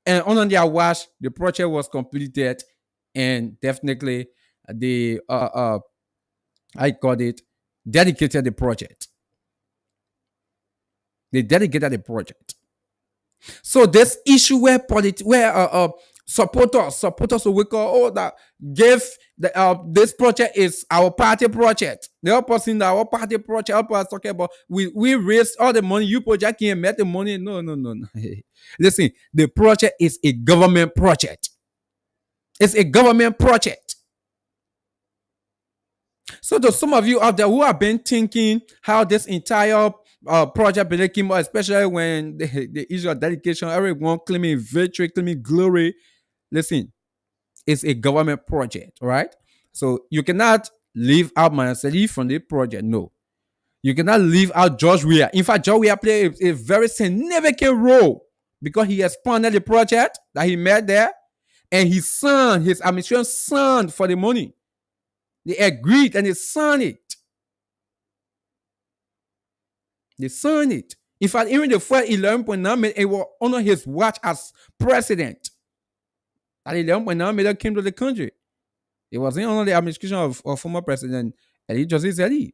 and on their watch, the project was completed, and definitely they dedicated the project. They dedicated the project. So this issue where Support us to wake up. Oh, that give the this project is our party project. The help us in our party project. Help us talking about we raised all the money. You project here met the money. No. Listen, the project is a government project. It's a government project. So to some of you out there who have been thinking how this entire project came out, especially when the issue of dedication, everyone claiming victory, claiming glory. Listen, it's a government project, right? So you cannot leave out Manaseli from the project. No. You cannot leave out George Weah. In fact, George Weah played a very significant role because he expanded the project that he made there, and his administration signed for the money. They agreed and they signed it. They signed it. In fact, even the first 11.9 million, it was under his watch as president. That 11.9 million came to the country. It wasn't under the administration of former president Eli Joseph Zeli.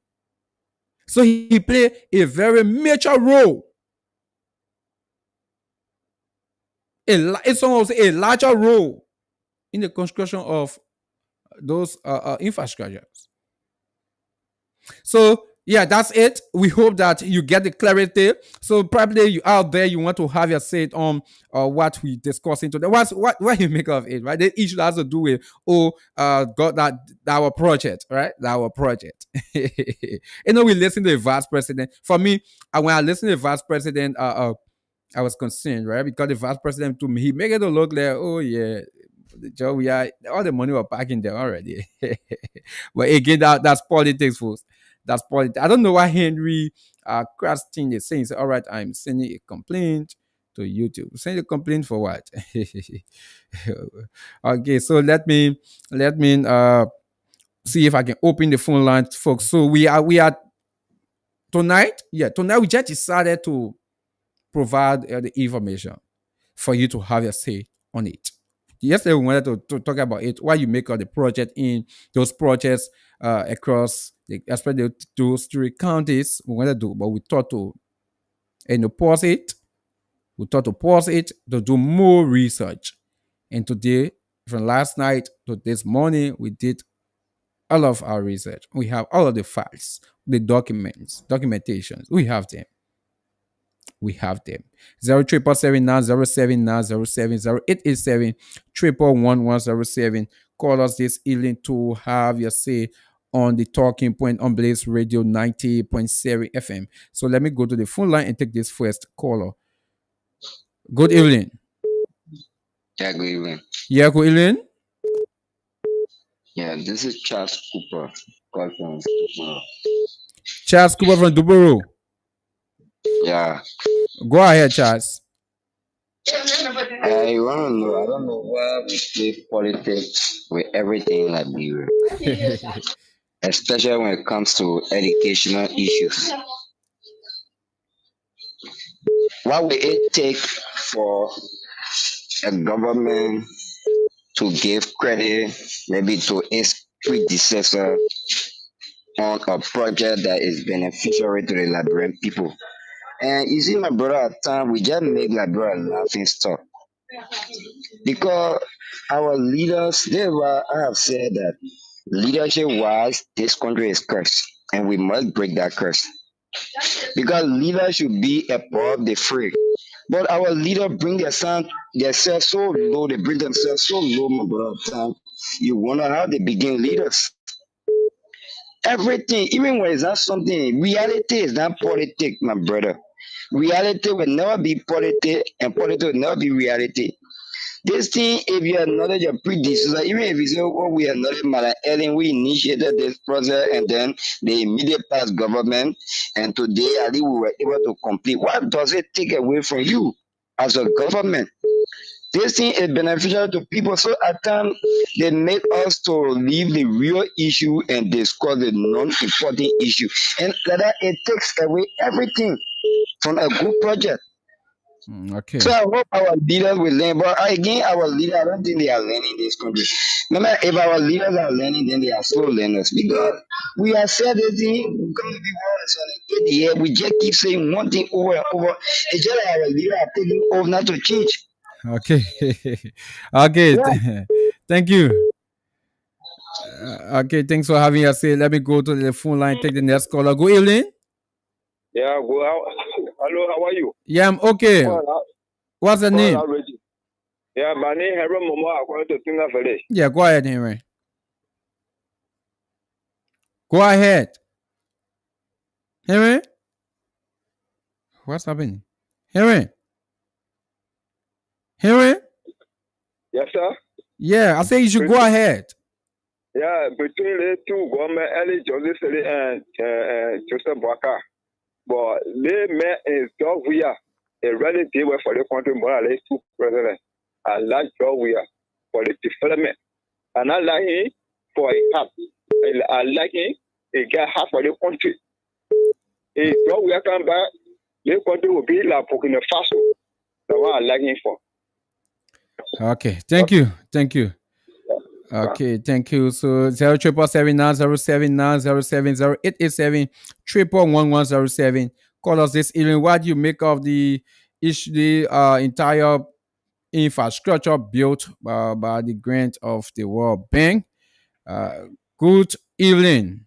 So he played a very major role. It's almost a larger role in the construction of those infrastructures. So yeah, that's it. We hope that you get the clarity. So probably you out there, you want to have your say on what we discussing today. What you make of it, right? The issue has to do with God, that our project, right? Our project. We listen to the vice president. For me, when I listen to the vice president, I was concerned, right? Because the vice president to me, he make it look like, oh yeah, the job we are all the money we're packing there already. But again, that's politics, folks. That's politics. I don't know why Henry Crastin is saying, all right, I'm sending a complaint to YouTube. Send a complaint for what? Okay, so let me see if I can open the phone line, folks. So we are tonight we just decided to provide the information for you to have your say on it. Yesterday we wanted to talk about it, why you make of the project in those projects across especially those 3 counties we wanted to, but we thought to pause it. We thought to pause it to do more research. And today, from last night to this morning, we did all of our research. We have all of the files, the documentations. We have them. 077907907 Call us this evening to have your say on the talking point on Blaze Radio 90.7 FM. So let me go to the phone line and take this first caller. Good evening. Yeah, good evening. Yeah, good evening. Yeah, this is Charles Cooper. Call from Duboro. Charles Cooper from Duboro. Yeah. Go ahead, Charles. I want to know, I don't know why we play politics with everything in Liberia, especially when it comes to educational issues. What will it take for a government to give credit maybe to its predecessor on a project that is beneficial to the Liberian people? And you see, my brother, at times we just make Liberia a laughing stock because our leaders, I have said that leadership wise, this country is cursed, and we must break that curse because leaders should be above the free. But our leaders bring themselves so low, they bring themselves so low, my brother. At times, you wonder how they begin leaders. Everything, even when it's not something, reality is not politics, my brother. Reality will never be politics, and politics will never be reality. This thing, if you acknowledge your predecessor, even if you say, oh, we acknowledge Madam Ellen, we initiated this process, and then the immediate past government, and today, at least we were able to complete. What does it take away from you as a government? This thing is beneficial to people. So at times they make us to leave the real issue and discuss the non-important issue. And like that it takes away everything from a good project. Okay. So I hope our leaders will learn. But again, our leaders, I don't think they are learning this country. No matter if our leaders are learning, then they are slow learners. Because we have said this thing, we're going to be once on the 8th year. We just keep saying one thing over and over. It's just like our leaders are taking over not to change. Okay. Okay. Yeah. Thank you. Okay, thanks for having us here. Let me go to the phone line, take the next caller. Good evening. Yeah, go out. Hello, how are you? Yeah, I'm okay. What's the name? Yeah, my name is Henry Momo, according to Tinga Valley. Yeah, go ahead, Henry. Go ahead. Henry? What's happening? Henry? Henry? Yes, sir. Yeah, I say you should go ahead. Yeah, between the two government, Eli Joseph and Joseph Baka. But they met in Georgia. A relative were for the country more or less two presidents. I like Georgia for the development. And I like him for a half. I like him, he got half for the country. If Georgia come back, the country will be like Burkina Faso. The one I like him for. Okay, thank you. Thank you. Okay, thank you. So 0779079070887 Call us this evening. What do you make of the issue, the entire infrastructure built by the grant of the World Bank? Good evening.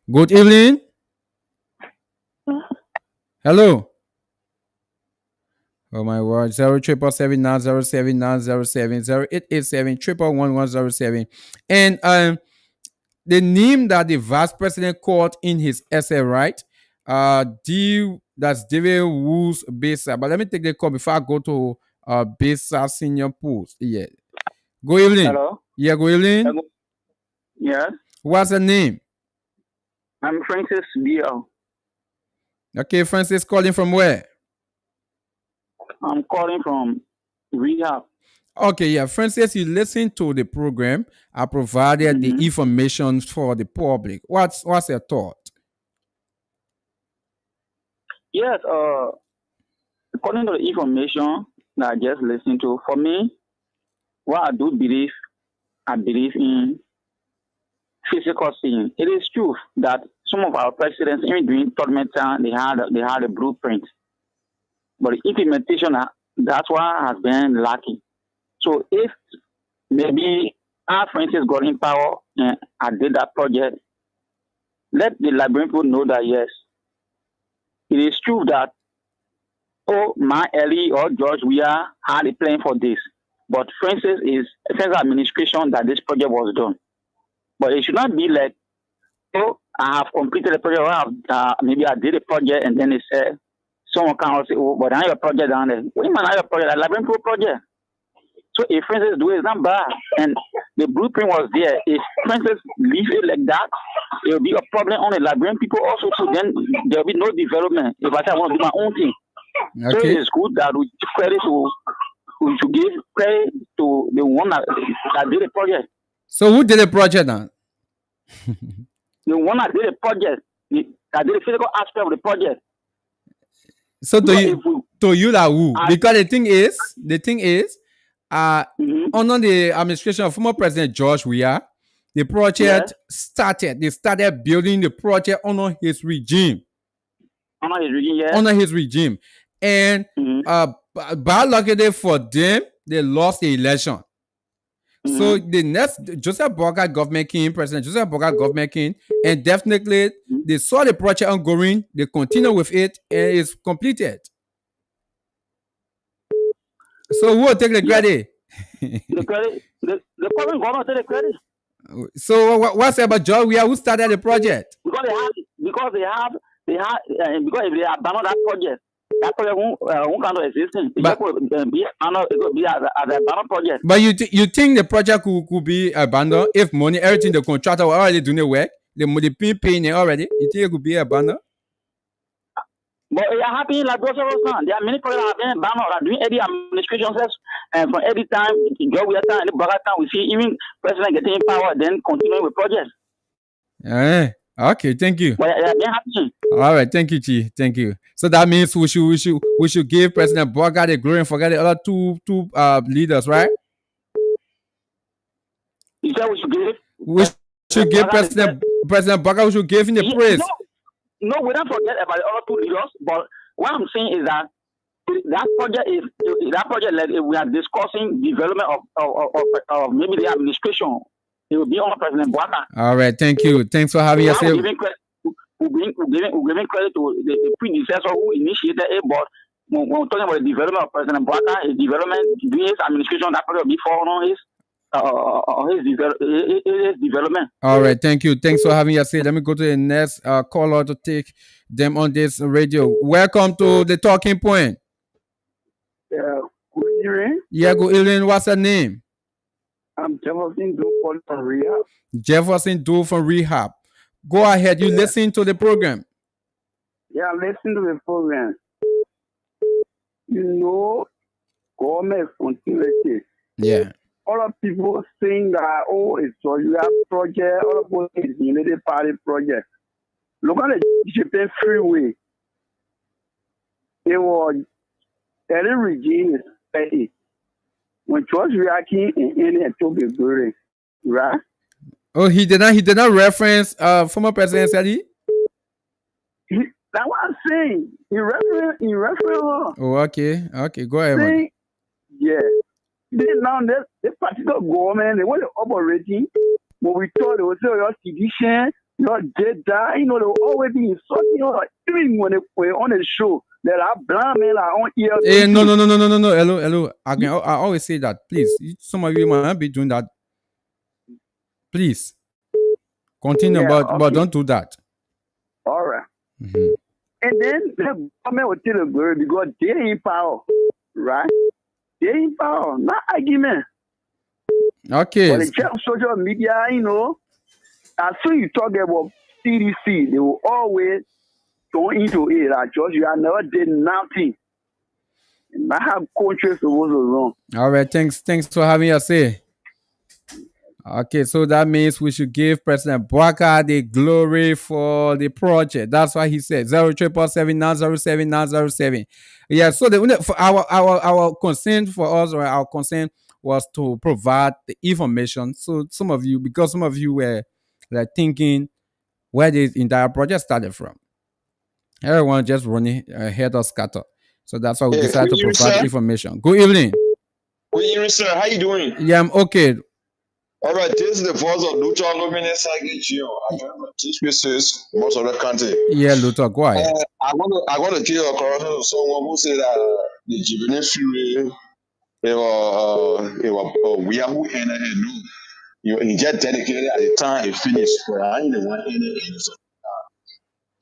Good evening. Hello. Oh my word. 077790790708887111107. And the name that the vice president called in his essay, right? That's David Woo's Besa. But let me take the call before I go to Besa Senior Post. Yeah. Good evening. Hello. Yeah, good evening. Hello. Yes. What's the name? I'm Francis Biel. Okay, Francis, calling from where? I'm calling from Rehab. Okay, yeah, Francis, you listen to the program. I provided the information for the public. What's your thought? Yes, according to the information that I just listened to, for me, what I believe in physical seeing. It is true that some of our presidents, even during tournament time, they had a blueprint, but the implementation, that's what has been lacking. So if maybe our Francis got in power and I did that project, let the Liberian people know that yes, it is true that my Ellie or George, we are had a plan for this. But Francis administration that this project was done. But it should not be like, I have completed the project, maybe I did a project and then they said, someone can also say, but I have a project down there. What do you mean I have a project? A Liberian project. So if Francis do it, it's not bad. And the blueprint was there. If Francis leave it like that, it will be a problem on the Liberian people also. So then there will be no development. If I say I want to do my own thing. Okay. So it's good that we should give credit to the one that did the project. So who did the project now? The one that did the project, that did the physical aspect of the project. So to you that who? Because the thing is, under the administration of former President George Weah, the project started. They started building the project under his regime. Under his regime, yes. Under his regime. And bad luck for them, they lost the election. So the next Joseph Boga government came, President Joseph Boga government came, and definitely they saw the project ongoing, they continue with it, and it's completed. So who will take the credit? The credit, the current government take the credit. So what's about George Weah who started the project? Because if they abandon that project won't come to existence. It will be as a abandoned project. But you think the project could be abandoned if money, everything the contractor were already doing the work, the paying already? You think it could be abandoned? But it happening like those of us now. There are many projects that have been abandoned during every administration and from every time, job we time, and the time we see even president getting in power, then continuing with projects. Okay, thank you. But it has been happening. All right, thank you, Chi. Thank you. So that means we should give President Boga the glory and forget the other two leaders, right? You said we should give. We should give President Boga. We should give him the praise. No, we don't forget about the other two leaders. But what I'm saying is that that project like we are discussing development of maybe the administration. It will be on President Boaka. All right, thank you. Thanks for having us. We're giving credit to the predecessor who initiated it, but when we're talking about the development of President Boaka, his development during his administration, that probably will be for his development. All right, thank you. Thanks for having us. Let me go to the next caller to take them on this radio. Welcome to the Talking Point. Good evening. Yeah, good evening. What's your name? I'm Jefferson Due from Rehab. Jefferson Due from Rehab. Go ahead. You listen to the program. Yeah, listen to the program. You know, government continuity. Yeah. All of people saying that, oh, it's a Rehab project. All of people it's United Party project. Look at the Japan freeway. It was early regime is steady. When George reacting in it to be good, right? Oh, he did not reference former President Sadi? That's what I'm saying. He reference. Oh, okay. Okay, go ahead. Saying, yeah. Then now this particular government, they want to operating. When we thought they would say your sedition, your data, they were already insulting, even when they were on the show. That are blind men are on ear. Hey, no. Hello. I always say that. Please, some of you might not be doing that. Please continue, Yeah, but don't do that. All right. Mm-hmm. And then the government will tell the girl because they in power, right? They in power, not argument. Okay. But the check social media, as soon you talk about CDC, they will always go into it. Like, George, you have never did nothing. And I have countries supposed to run. All right, thanks for having us here. Okay, so that means we should give President Boaka the glory for the project. That's why he said 0777907 Yeah, so for our concern for us, or our concern was to provide the information. So some of you were like thinking where the entire project started from. Everyone just running head or scatter. So that's why we decided to provide information. Good evening. Good evening, sir. How you doing? Yeah, I'm okay. All right, this is the voice of Lucha Lumine Sagigio. I'm trying to teach pieces most of the country. Yeah, Lucha, go ahead. I want to give a correction to someone who said that the Jibini Fury, we are who ended it. No, he just dedicated at the time he finished. But I ain't the one in it.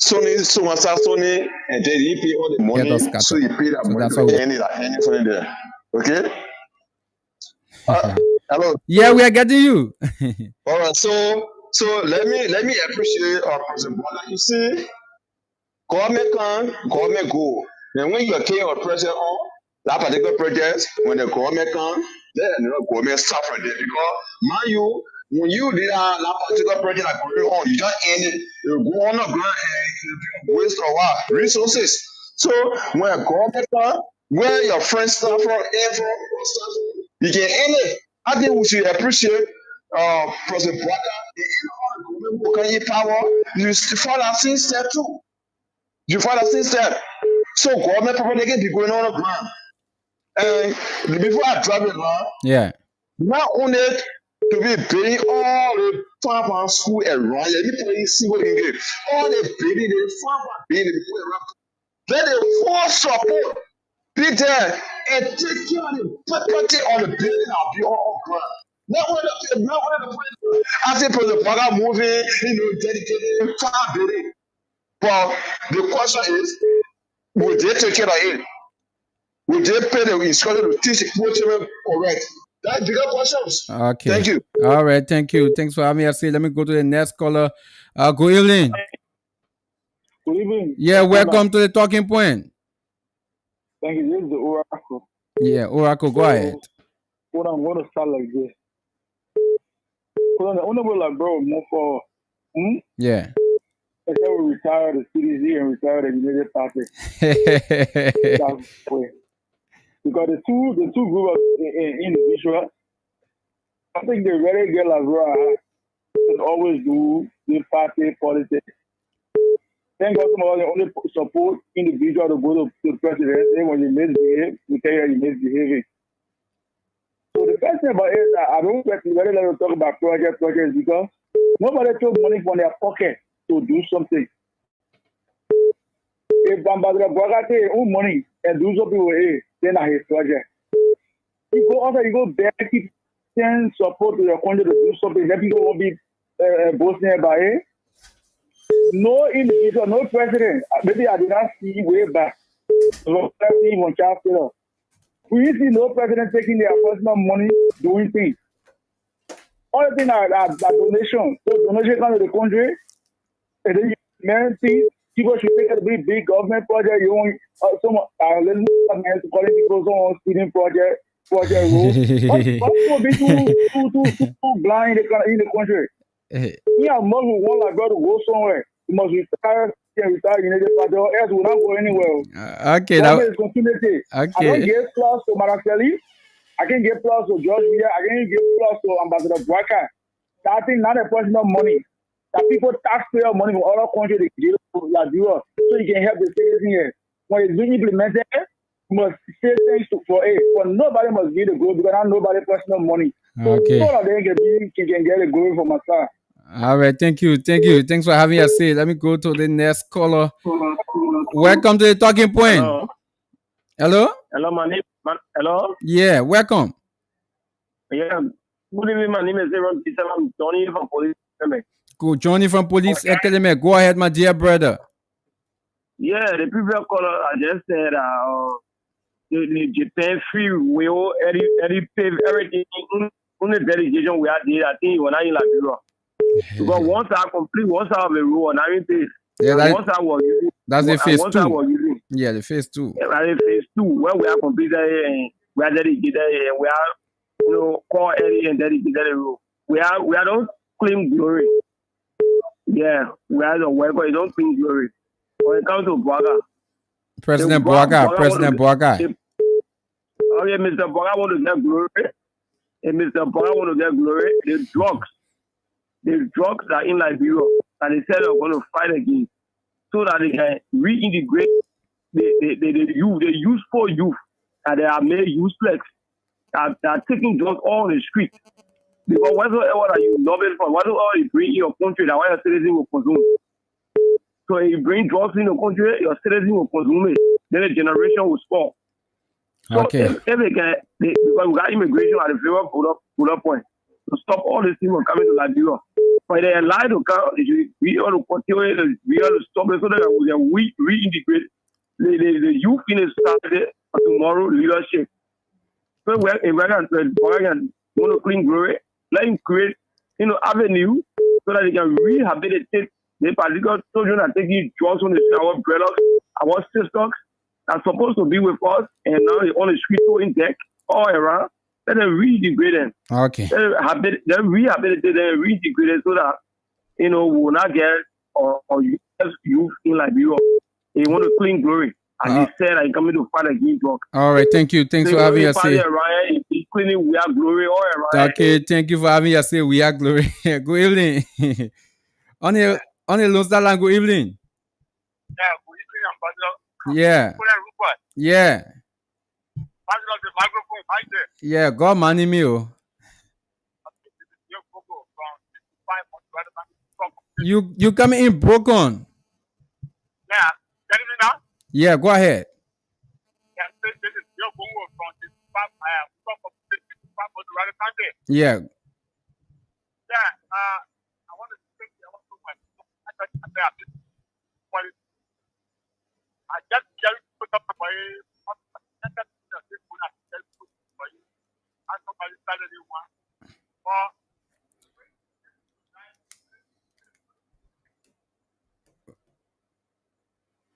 Sony, and then he pay all the money, so he paid that money to any something there. Okay? Hello. Yeah, we are getting you. All right, so let me appreciate President Bola. You see, government come, government go. And when you are king or president on that particular project, when the government come, then the government suffer there because when you did that particular project like going on, you just end it, you go on the ground and waste of what resources. So when a government come, where your friends start from, you can end it. I think we should appreciate President Boaka. Who can give power? You follow the same step too. You follow the same step. So government probably can be going on the ground. And before I drive it around, yeah, not only to be paying all the farm school around, you see what you get. All the baby, the farm baby before around. Let the full support be there and take care of the property on the building and be on ground. Not one of the after President Boaka moving, dedicated farm building. But the question is, will they take care of it? Will they pay the instructor to teach the children correct? That's bigger questions. Okay. Thank you. All right, thank you. Thanks for having us here. Let me go to the next caller. Good evening. Good evening. Yeah, welcome to the Talking Point. Thank you. This is the Oracle. Yeah, Oracle, go ahead. What I'm going to start like this. Because the only way like bro, more for yeah. I said we retire the CDC and retire the United Party. That's the way. Because the two groups of individuals, I think they really get like bro, should always do the party politics. Thank God some of us only support individual to go to the president. Then when you misbehave, we tell you misbehaving. So the first thing about it is that I don't very like to talk about projects because nobody took money from their pocket to do something. If Ambassador Bwaga take own money and do something with it, then that's his project. You go back, keep send support to your country to do something, then people won't be boasting about it. No individual, no president, maybe I did not see way back. No president on child care. We see no president taking their personal money doing things. All the things are donation. So donation come to the country, and then many things people should take a big government project. You want some let's calling people some student project rules. What's going to be too blind in the country? Yeah, most will want like brother to go somewhere. You must retire United Party, or else will not go anywhere. Okay, is continuity. I don't okay. give plus to Maraceli. I can give plus to George Villa. I can give plus to Ambassador Bwaga. That thing not a personal money. That people taxpayer money from other countries they give to Nigeria so you can help the citizens here. When it's being implemented, you must say thanks for it. But nobody must give the glory because not nobody personal money. So Okay. all of them can get the glory for myself. All right, thank you. Thanks for having us say. Let me go to the next caller. Welcome to the talking point. Hello? Hello? Yeah, welcome. Yeah. Good evening, my name is Aaron Peter. I'm Johnny from Police Academy. Cool. Johnny from Police Academy. Go ahead, my dear brother. Yeah, the previous caller I just said the Japan free will everything on the delegation we had did, I think when I in Liberia. Because once I have a rule on every page. Yeah, that's the phase 2. Yeah, the phase 2. Yeah, that's the phase 2 where we are completed and we are dedicated and we are core area and dedicated rule. We are don't claim glory. Yeah, we are the worker, you don't claim glory. When it comes to Bwaga. President Bwaga. Okay, Mr. Bwaga want to get glory. And Mr. Bwaga want to get glory. The drugs are in Liberia and they said they're going to fight against so that they can reintegrate the useful youth and they are made useless. They are taking drugs all on the street. Because whatever that you love it for, whatever you bring in your country, that your citizens will consume. So if you bring drugs in your country, your citizens will consume it. Then the generation will spoil. So okay. If they can, because we got immigration at the very pull up point to stop all these people coming to Liberia. But they allow to come, we ought to continue, we ought to stop it so that we reintegrate the youth in the Saturday or tomorrow leadership. So if we're going to want to clean glory, let him create, avenue so that they can rehabilitate the particular children that taking drugs on the street, our brothers, our sisters are supposed to be with us, and now they're on the street in deck all around. Let them reintegrate them. Okay. Then rehabilitate them, reintegrate them so that, we will not get or youth in Liberia. They want to clean glory. And he said, I'm coming to fight against drugs. All right, thank you. Thanks for having us say. Cleaning, we are glory all around. Okay, thank you for having us say we are glory. Good evening. on the Lone Star line, good evening. Yeah, good evening, Ambassador. Yeah. Yeah. The microphone right there. Yeah, God money me. You coming in broken. Yeah, can you hear me now? Yeah, go ahead. Yeah, this is your Bongo from the country. Yeah. Yeah, I want to thank you. I just put up my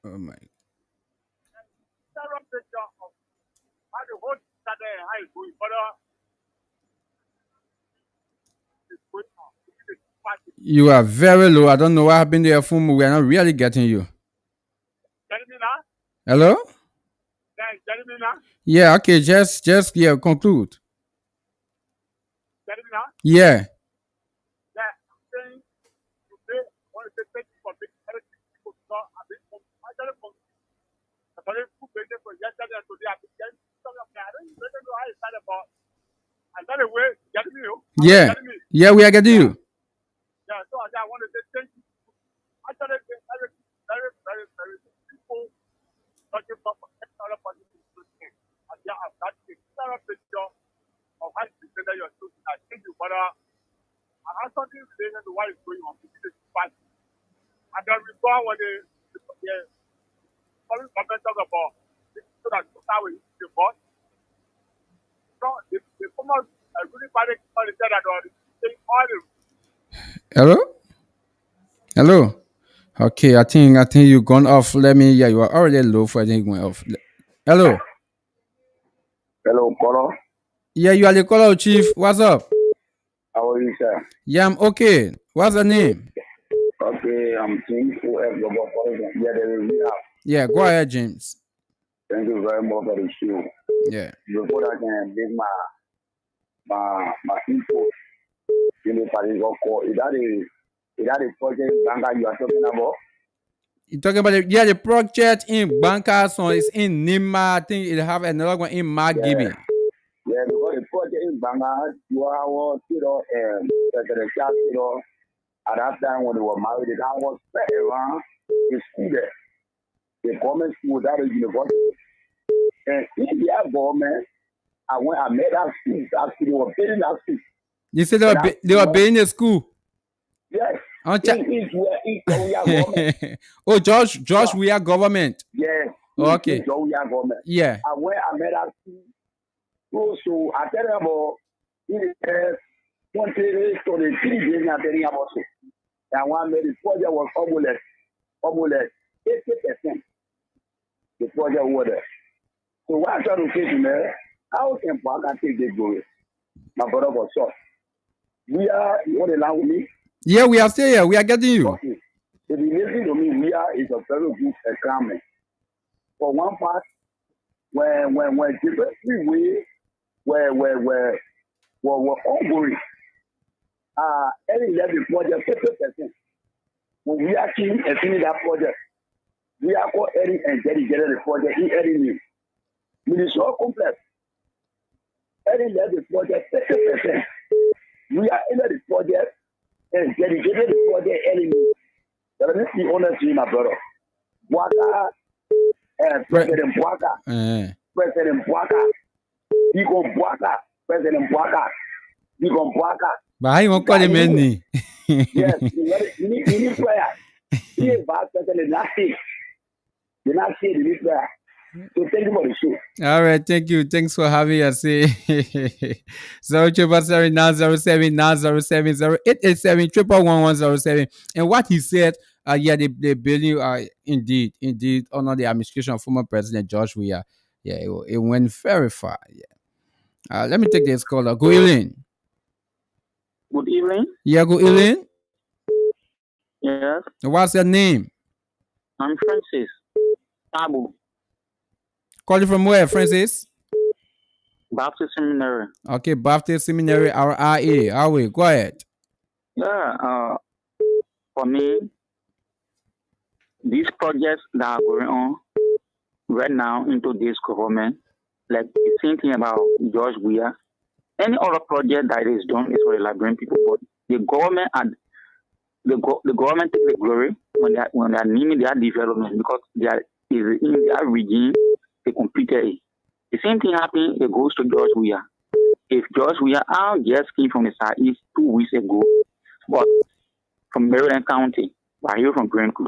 oh my. You are very low. I don't know what happened to your phone. We are not really getting you. Hello? Yeah, okay, just conclude. Yeah. sorry, who made it for yesterday and today. I don't even know how it started, but I got away. You get me? Yeah. Yeah, we are getting you. Yeah, so I want to say thank you. Actually, very, very, very, very people talking about other parties. And yeah, I've got a clearer picture of how you presented your children. I think you better. I have something related to what is going on in this party. And then we go when the foreign government talk about so that how we use the boss. So the former ruling party said that all the Hello? Hello? Okay, I think you gone off. Let me. Yeah, you are already low for. I think you went off. Hello. Hello, Koro. Yeah, you are the caller, Chief. What's up? How are you, sir? Yeah, I'm okay. What's the name? Okay, I'm King OF Global Foundation. Yeah, there is now. Yeah, go ahead, James. Thank you very much for the show. Yeah. Before I can give my info, you know, call. Is that a project banker you are talking about? You talking about the project in Banker, so it's in Nima. I think it have another one in Magibi. Yeah, because the project in Banker, you are, the child, at that time when they were married, I was around the school there, the government school, that is university. And in their government, I met that school. That school, they were building that school. You said they were building the school? Yes. Oh, Josh, we are government. Yes. Okay. We are government. Yeah. I met that school. So I tell them about it. 20 days to the 3 days I'm telling you about it. And one made the project was almost 80%. The project was there. So what I'm trying to say to me, how can Paka take the glory? My brother was short. We are, you want to allow me? Yeah, we are still here. We are getting you. Okay. If you listen to me, we are is a very good experiment. For one part, when different freeway were ongoing, any level project 50%. When we are seeing and finish that project, we are called Eddie and dedicated the project in Eddie name. It is so complex. Eddie led the project 50%. We are in the project and dedicated the project Eddie name. Let me be honest with you, my brother. Waka and President Waka. President Waka. Ego Waka. President Waka. Ego Waka. But how you want to call him any? Yes, you need prayer. He is bad president last year. The last year, you need prayer. So thank you for the show. All right, thank you. Thanks for having us. 077 And what he said, yeah, the building indeed under the administration of former President George Weah. Yeah, it went very far. Yeah. Let me take this caller. Good evening. Good evening. Yeah, good evening. Yes. What's your name? I'm Francis. Abu. Calling from where, Francis? Baptist Seminary. Okay, Baptist Seminary, RIA. How we? Go ahead. Yeah, for me, these projects that are going on right now into this government, like the same thing about George Weah, any other project that is done is for the Liberian people, but the government and the government take the glory when they are naming their development because they are in their regime. They completed it. The same thing happened, it goes to George Weah. If George Weah, I just came from the Southeast 2 weeks ago, but from Maryland County, I hear from Grand Crew.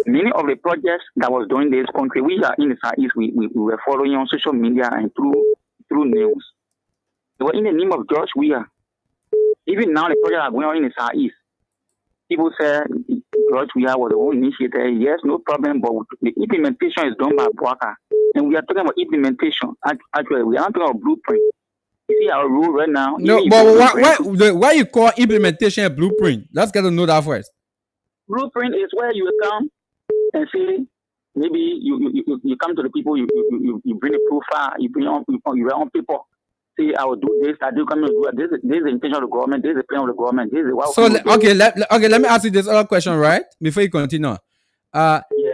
Many of the projects that was done in this country, we are in the Southeast, we were following on social media and through news. They were in the name of George Weah. Even now, the projects are going on in the Southeast. People say George Weah was the one initiator. Yes, no problem, but the implementation is done by Bwaka. And we are talking about implementation. Actually, we are not talking about blueprint. You see our rule right now. No, but why you call implementation a blueprint? Let's get to know that first. Blueprint is where you come and say, maybe you come to the people, you bring a profile, you write on paper. Say, I will do this, I do come and do this. This is the intention of the government, this is the plan of the government, this is what. So, let me ask you this other question, right? Before you continue.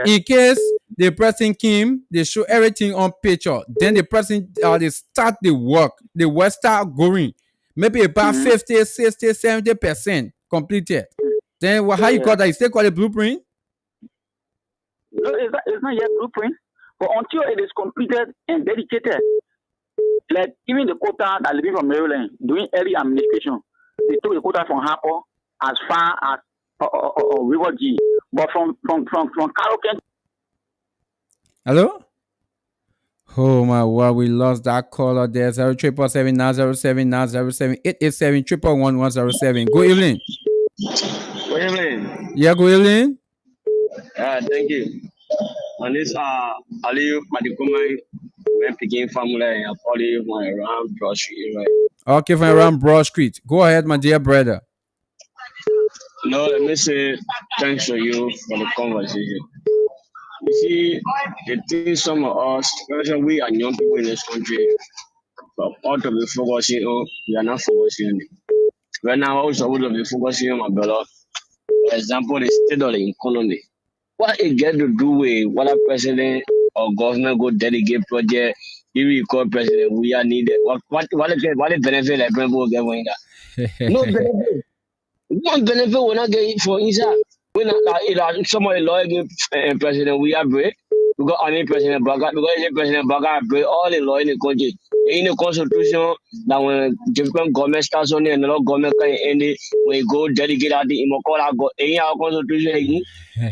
In case the person came, they show everything on picture. Then the person they start the work. The work start going. Maybe about 50, 60, 70% completed. Then how you call that? You still call it blueprint? No, it's not yet blueprint. But until it is completed and dedicated, like even the quota that living from Maryland doing early administration, they took the quota from Harper as far as River G. But from Carrollton. Hello? Oh my word, we lost that caller there. 0779079078887111107. Good evening. Good evening. Yeah, good evening. Thank you. On this Aliyu Madikumai, when picking family, I probably my around brush right. Okay, from around Broad Street. Go ahead, my dear brother. No, let me say thanks to you for the conversation. You see, the thing some of us, especially we are young people in this country, ought to be focusing on, we are not focusing on it. Right now, also would be focusing on my brother. For example, the state of the economy. What it get to do with what a president or government go delegate project, if we call president, we are needed. What the benefit that people get when that? No benefit. One benefit will not get for inside. When somebody lawyer give president, we are break. We got only President Baga, because President Baga break all the law in the country. In the constitution, that when different government starts on it, another government can end it, when you go delegate out the Imokola, go in our constitution.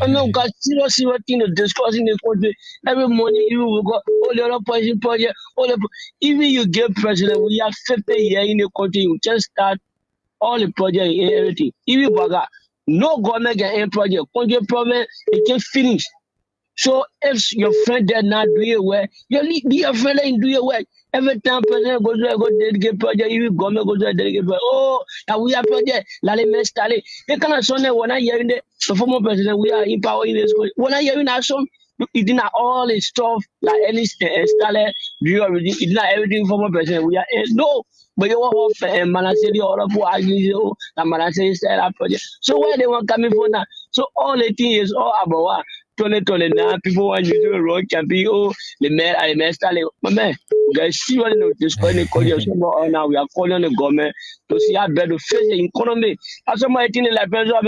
I mean, we got serious thing to discuss in the country. Every morning, you will go, all the other project, even you get president, we have 50 years in the country, you just start all the project and everything. Even Baga, no government can end project. Country problem, it can finish. So if your friend did not do it well, you be your friend and do it well. Every time president goes to go dedicate project, even government goes to dedicate project. Oh, and we are project. Lale Mestale. They cannot say when I hear in the former president, we are in power in this country. When I hear in that song, it did not all the stuff like at least install do everything. It did not everything former president. We are no. But you want and Manasseh the other poor argues and Manasseh is that project. So where they want coming from now? So all the thing is all about 2029 people want you to road campaign. Oh, the mayor and the master. My man, guys, see what this going to call you. Now we are calling on the government to see how better to face the economy. As somebody think like people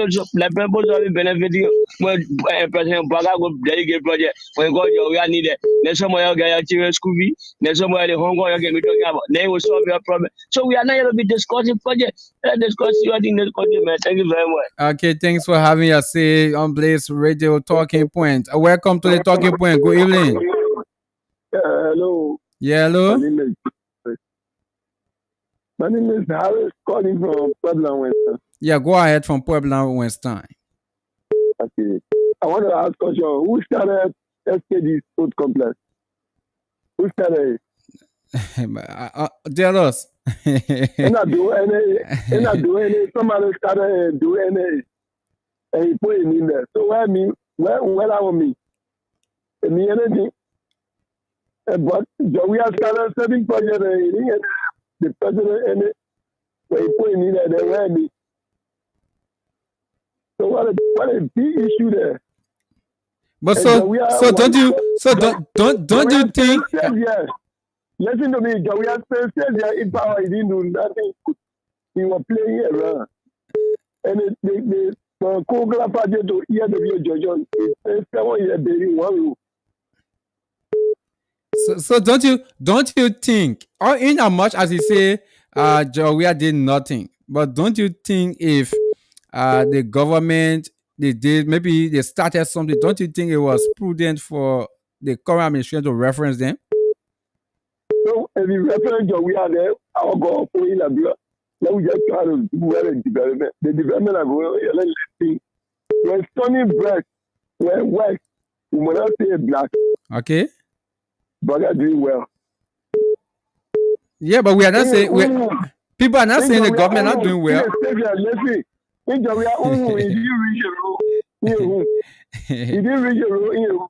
benefiting when President Baga go delegate project when God we are needed. Then somebody else get a children school fee. Then somebody the home going to be talking about. They will solve your problem. So we are not going to be discussing projects. Let's discuss what in this country, man. Thank you very much. Okay, thanks for having us say on Blaze Radio Talking Point. Welcome to the Talking Point. Good evening. Hello. Yeah, hello. My name is Harris calling from Puebla, Western. Yeah, go ahead from Puebla, Western. Okay. I want to ask a question. Who started SKD Food Complex? Who started it? Tell us. And I do any, somebody started doing it, and he put it in there. So where I want me? Me anything. But we have started certain project, the president and it, where he put it in there, they wear me. So what a big issue there. But don't you think? Yes. Listen to me, we are said that in power, he didn't do nothing. He was playing around. And the Kogla project to hear the view judge, it's 7 years, baby, 1 room. So don't you think, or in as much as you say, Jawia did nothing, but don't you think if the government maybe they started something, don't you think it was prudent for the current administration to reference them? So if you reference Jawia there, I'll go for in Labia. Let me just try to do well development. The development are going let's see. When Stony Break, when West, we will not say black. Okay. But they're doing well. Yeah, but we are not saying people are not saying the government not doing well. Listen, in Jawia, he didn't reach a road. He didn't reach a road.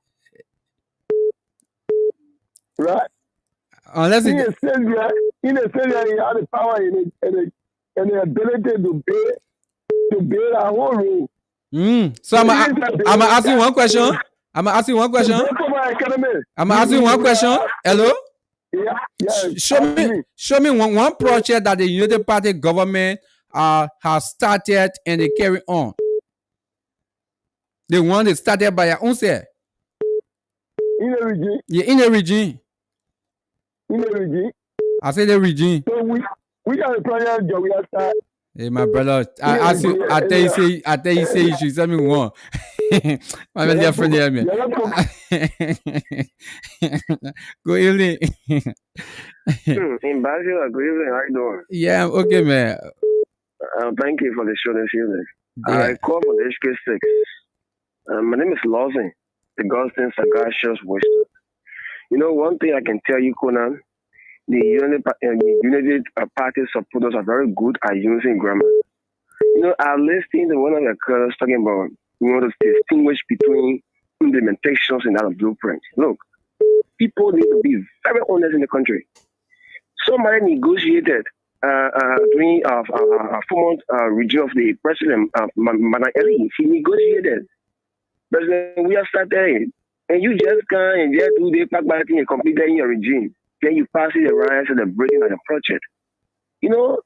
Right? Unless in a failure, he had the power and the ability to build our whole road. So I'm gonna ask you one question. I'm gonna ask you one question. Hello. Show me one project that the United Party government has started and they carry on. The one that started by your own self. In the region. Yeah, in the region. In the region. I say the region. So we got a project job we have started. Hey, my brother, I tell you say you should send me one. My dear friend here, man. Good evening. In Basil, good evening. How you doing? Yeah, I'm okay, man. Thank you for the show this evening. Yeah. I call from the HK6. My name is Lawson, the Goldstein Sagacious Wisdom. You know, one thing I can tell you, Conan, the United Party supporters are very good at using grammar. You know, I listened to one of your colleagues talking about you want to distinguish between implementations and that of blueprint. Look, people need to be very honest in the country. Somebody negotiated during a 4-month regime of the president, Mana Eli. He negotiated. President, we are starting. And you just come and just do the pack back and complete in your regime. Then you pass it around to the breaking of the project. You know,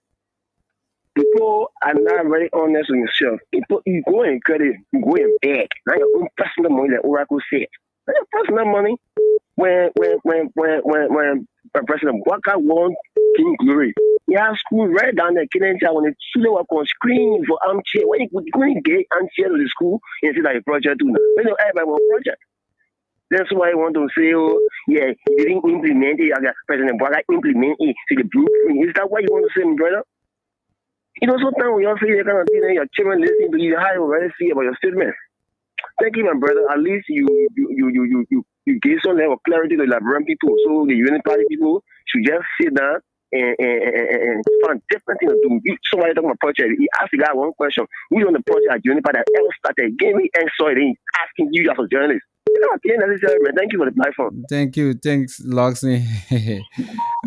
people are not very honest with yourself. People, you go and credit, you go and beg. Not your own personal money, like Oracle said. Not your personal money. When President Waka won King Glory, he has school right down there, Kenenta, when the children work on screen for armchair. When you get armchair to the school, you see that a project too now. When you have a project. That's why I want to say, oh, yeah, he didn't implement it. President Boga implement it to the blueprint. Is that what you want to say, my brother? You know, sometimes we all say that kind of thing, and your children listening to you, how you already see about your statement. Thank you, my brother. At least you gave some level of clarity to the Liberian people. So the Union Party people should just sit down and find different things to do. Somebody talking about project. He asked the guy one question. We on the project at Union Party that ever started. Give me answer it. Asking you as a journalist. Thank you for the platform. Thank you. Thanks, Loxney.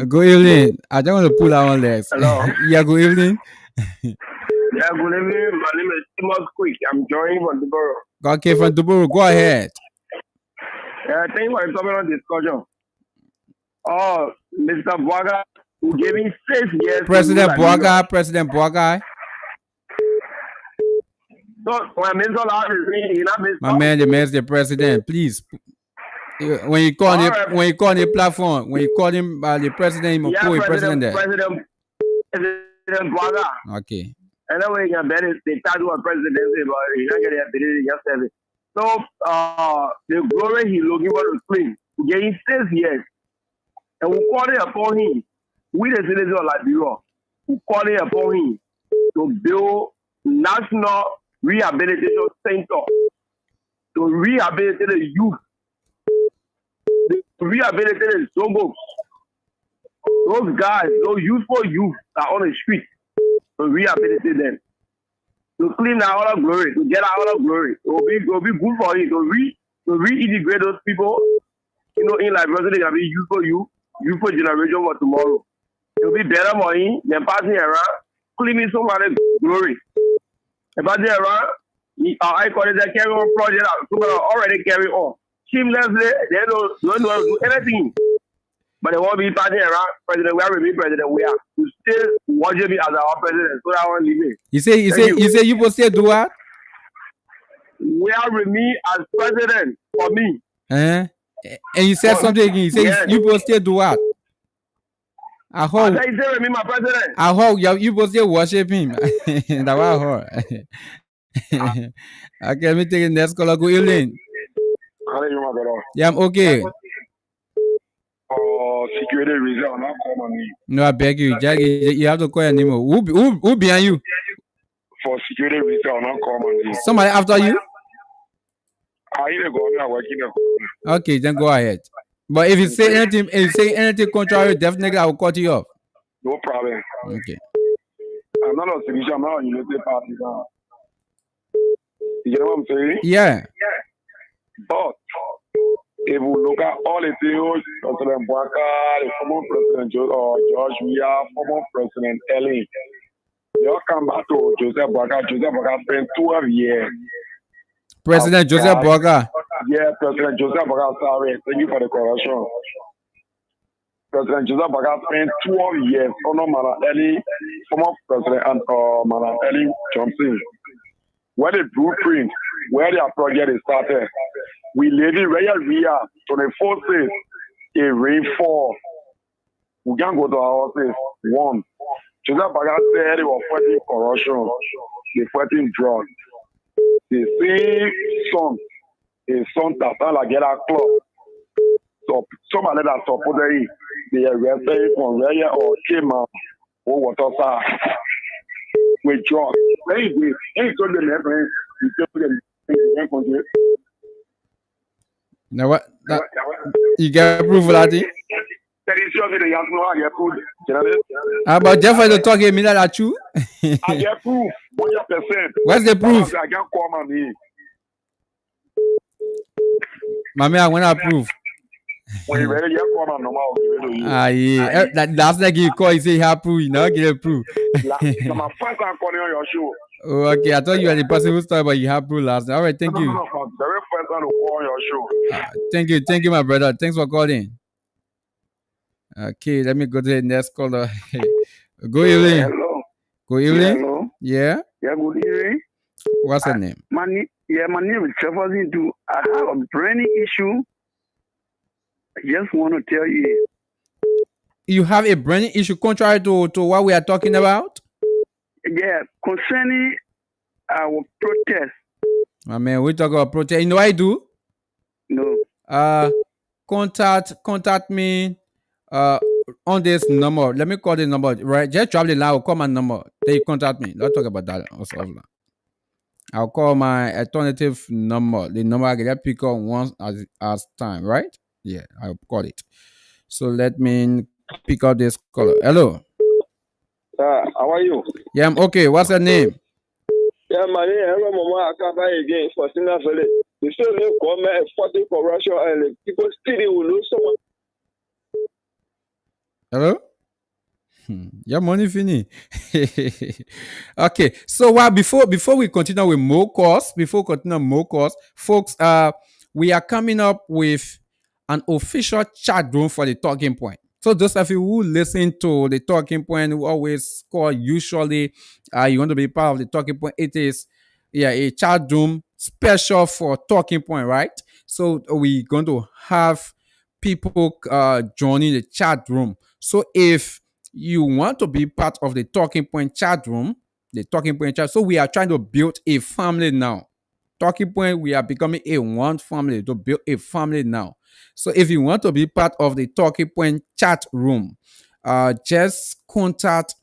Good evening. I don't want to pull out one legs. Hello. Yeah, good evening. Yeah, good evening. My name is Timothy Quick. I'm joining from Duboro. Okay, from Duboro. Go ahead. Yeah, thank you for the topic of discussion. Oh, Mr. Boaga, who gave me 6 years. President Boaga. So, when Mr. Lawrence is me, my man, the president, please. When you call him, when you call the platform, when you call him the president, you must call the president there. President Boaga. Okay. And then we can bet the title of presidency, but he's not getting it yesterday. So, the glory he's looking for to claim, he gave 6 years. And we call it upon him. We the citizens of Liberia, we call it upon him to build national rehabilitation center to rehabilitate the youth, to rehabilitate the Zongos. Those guys, those youthful youth are on the street, to rehabilitate them, to clean our other glory, to get our other glory. It will be good for you to reintegrate those people. You know, in Liberia, they can be youthful generation for tomorrow. It will be better for him than passing around, cleaning somebody's glory. About there, I call it a carry on project already carry on. Seamlessly, they don't know how to do anything. But they won't be passing around. President, we are remain president. We are to still watching me as our president. So I want to leave it. You say you will still do what? We are remain as president for me. And you said something again. You say you will still do what? I hope. I say remain my president. I hope you will still worship him. That's what I heard. Okay, let me take the next caller. Good evening. How are you, my brother? Yeah, I'm okay. Security reason, I'm not calling me. No, I beg you, Jack. You have to call your name. Who behind you? For security reason, I'm not calling me. Somebody after you? I'm working. Okay, then go ahead. But if you say anything contrary, definitely I will cut you off. No problem. Okay. I'm not a solution. I'm not a United Party. You know what I'm saying? Yeah. But if we look at all the things, President Boaga, the former President George Weah, former President Ellen, you come back to Joseph Boaga. Joseph Boaga spent 12 years President Joseph Boakai. Yeah, President Joseph Boakai, sorry. Thank you for the correction. President Joseph Boakai spent 12 years under former President and Madam Ellen Johnson. Where the blueprint, where their project is started, we live in where we are 24 days. A rainfall. We can go to our houses. One. Joseph Boakai said they were fighting corruption. They fighting drugs. The same son, his son Tatala get a club. So somebody that supported it, they arrested him from Raya or came out or water with drugs. Very good. He told them everything. He told them Now what? You get proof of that? But Jeff is talking a minute at you. I get proof, 100%. What's the proof? I can't call my name. Mammy, I want to prove. When you ready, you call my normal. Yeah. That's like you call, you say you have proof, you know, get a proof. My first time calling on your show. Oh, okay, I thought you were the person who started, but you have proof last. All right, thank you. No, very first time to call on your show. Thank you, my brother. Thanks for calling. Okay, let me go to the next caller. Good evening. Hello. Good evening. Hello. Yeah. Yeah, good evening. What's your name? My name is Jefferson. I have a brain issue. I just want to tell you. You have a brain issue contrary to what we are talking about? Yeah, concerning our protest. I mean, we talk about protest. You know what I do? No. Contact me on this number. Let me call the number, right? Just drop the line. I'll call my number. Then you contact me. Let's talk about that also. I'll call my alternative number. The number I get pick up once as time, right? Yeah, I'll call it. So let me pick up this caller. Hello. How are you? Yeah, I'm okay. What's your name? Yeah, my name is Mama Akaba again for Sina Valley. The same name come fighting corruption and people still will lose someone. Hello? Your money fini. Okay. So before we continue with more calls, folks, we are coming up with an official chat room for the talking point. So those of you who listen to the talking point, who always call, usually you want to be part of the talking point. It is a chat room special for talking point, right? So we're going to have people joining the chat room. So if you want to be part of the talking point chat room, so we are trying to build a family now. Talking point, we are becoming a one family, to build a family now. So if you want to be part of the talking point chat room, just contact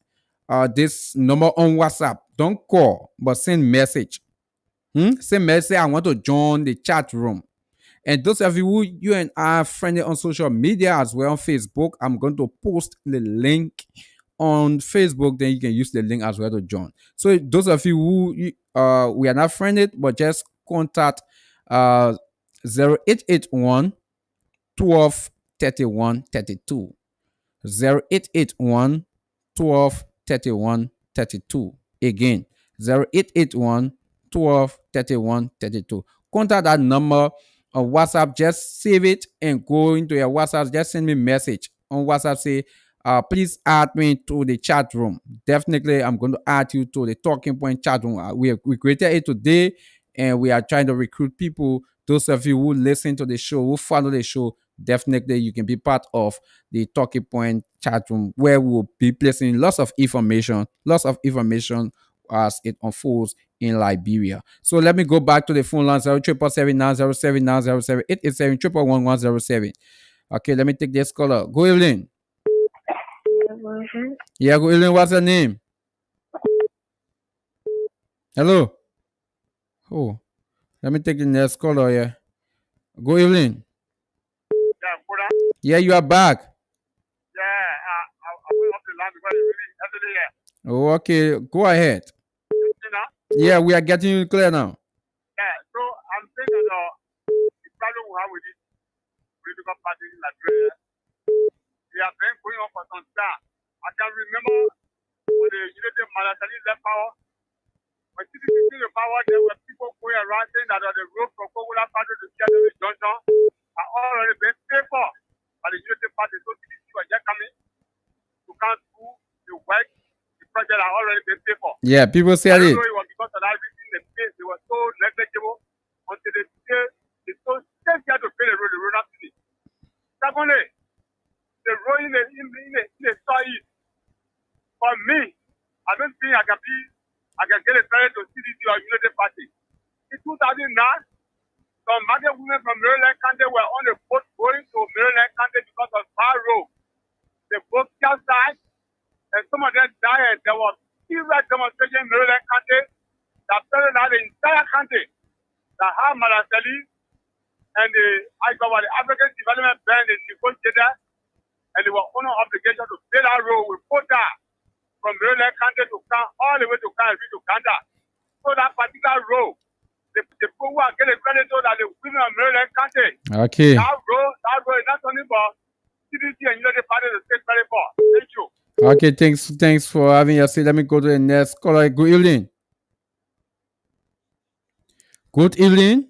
this number on WhatsApp. Don't call, but send message. Send message, I want to join the chat room. And those of you who you and I are friendly on social media as well, on Facebook, I'm going to post the link on Facebook. Then you can use the link as well to join. So those of you who we are not friended, but just contact 0881 12 31 32. 0881 12 31 32. Again, 0881 12 31 32. Contact that number on WhatsApp. Just save it and go into your WhatsApp. Just send me a message on WhatsApp. Say, please add me to the chat room. Definitely, I'm going to add you to the talking point chat room. We created it today, and we are trying to recruit people. Those of you who listen to the show, who follow the show, definitely you can be part of the talking point chat room, where we will be placing lots of information as it unfolds in Liberia. So let me go back to the phone line 0777907907 887 Okay, let me take this caller. Good evening. Yeah, good evening. What's your name? Hello. Oh, let me take the next caller here. Good evening. Yeah, you are back. I went off the line because it's really heavily here. Oh, okay. Go ahead. Yeah, we are getting you clear now. Yeah, so I'm saying that the problem we have with this political party in Nigeria, they have been going on for some time. I can remember when the Unity Malatali left power, when CDC the power, there were people going around saying that the road from Coca-Cola Party to Seattle Junction are already been paid for by the Unity Party. So CDC was just coming to come through the work. The project are already been paid for. Yeah, people said it. I don't know it was because of that reason they were so negligible until they so scared to pay the road not to. Secondly, the road in the south. For me, I don't think I can get a credit to CDC or Unity Party. In 2009, some market women from Maryland County were on a boat going to Maryland County because of bad road. They both died, and some of them died. There was serious demonstration in Maryland County that paralyzed the entire country. That how Malaseli and the African Development Bank is negotiated, and they were under obligation to pay that road with quota from Maryland County to come all the way to come and reach Uganda. So that particular road, the people who are getting credit so that the women of Maryland County. Okay. That road is not only for CDC and Unity Party to take credit for. Thank you. Okay, thanks for having us. Let me go to the next caller. Good evening. Good evening.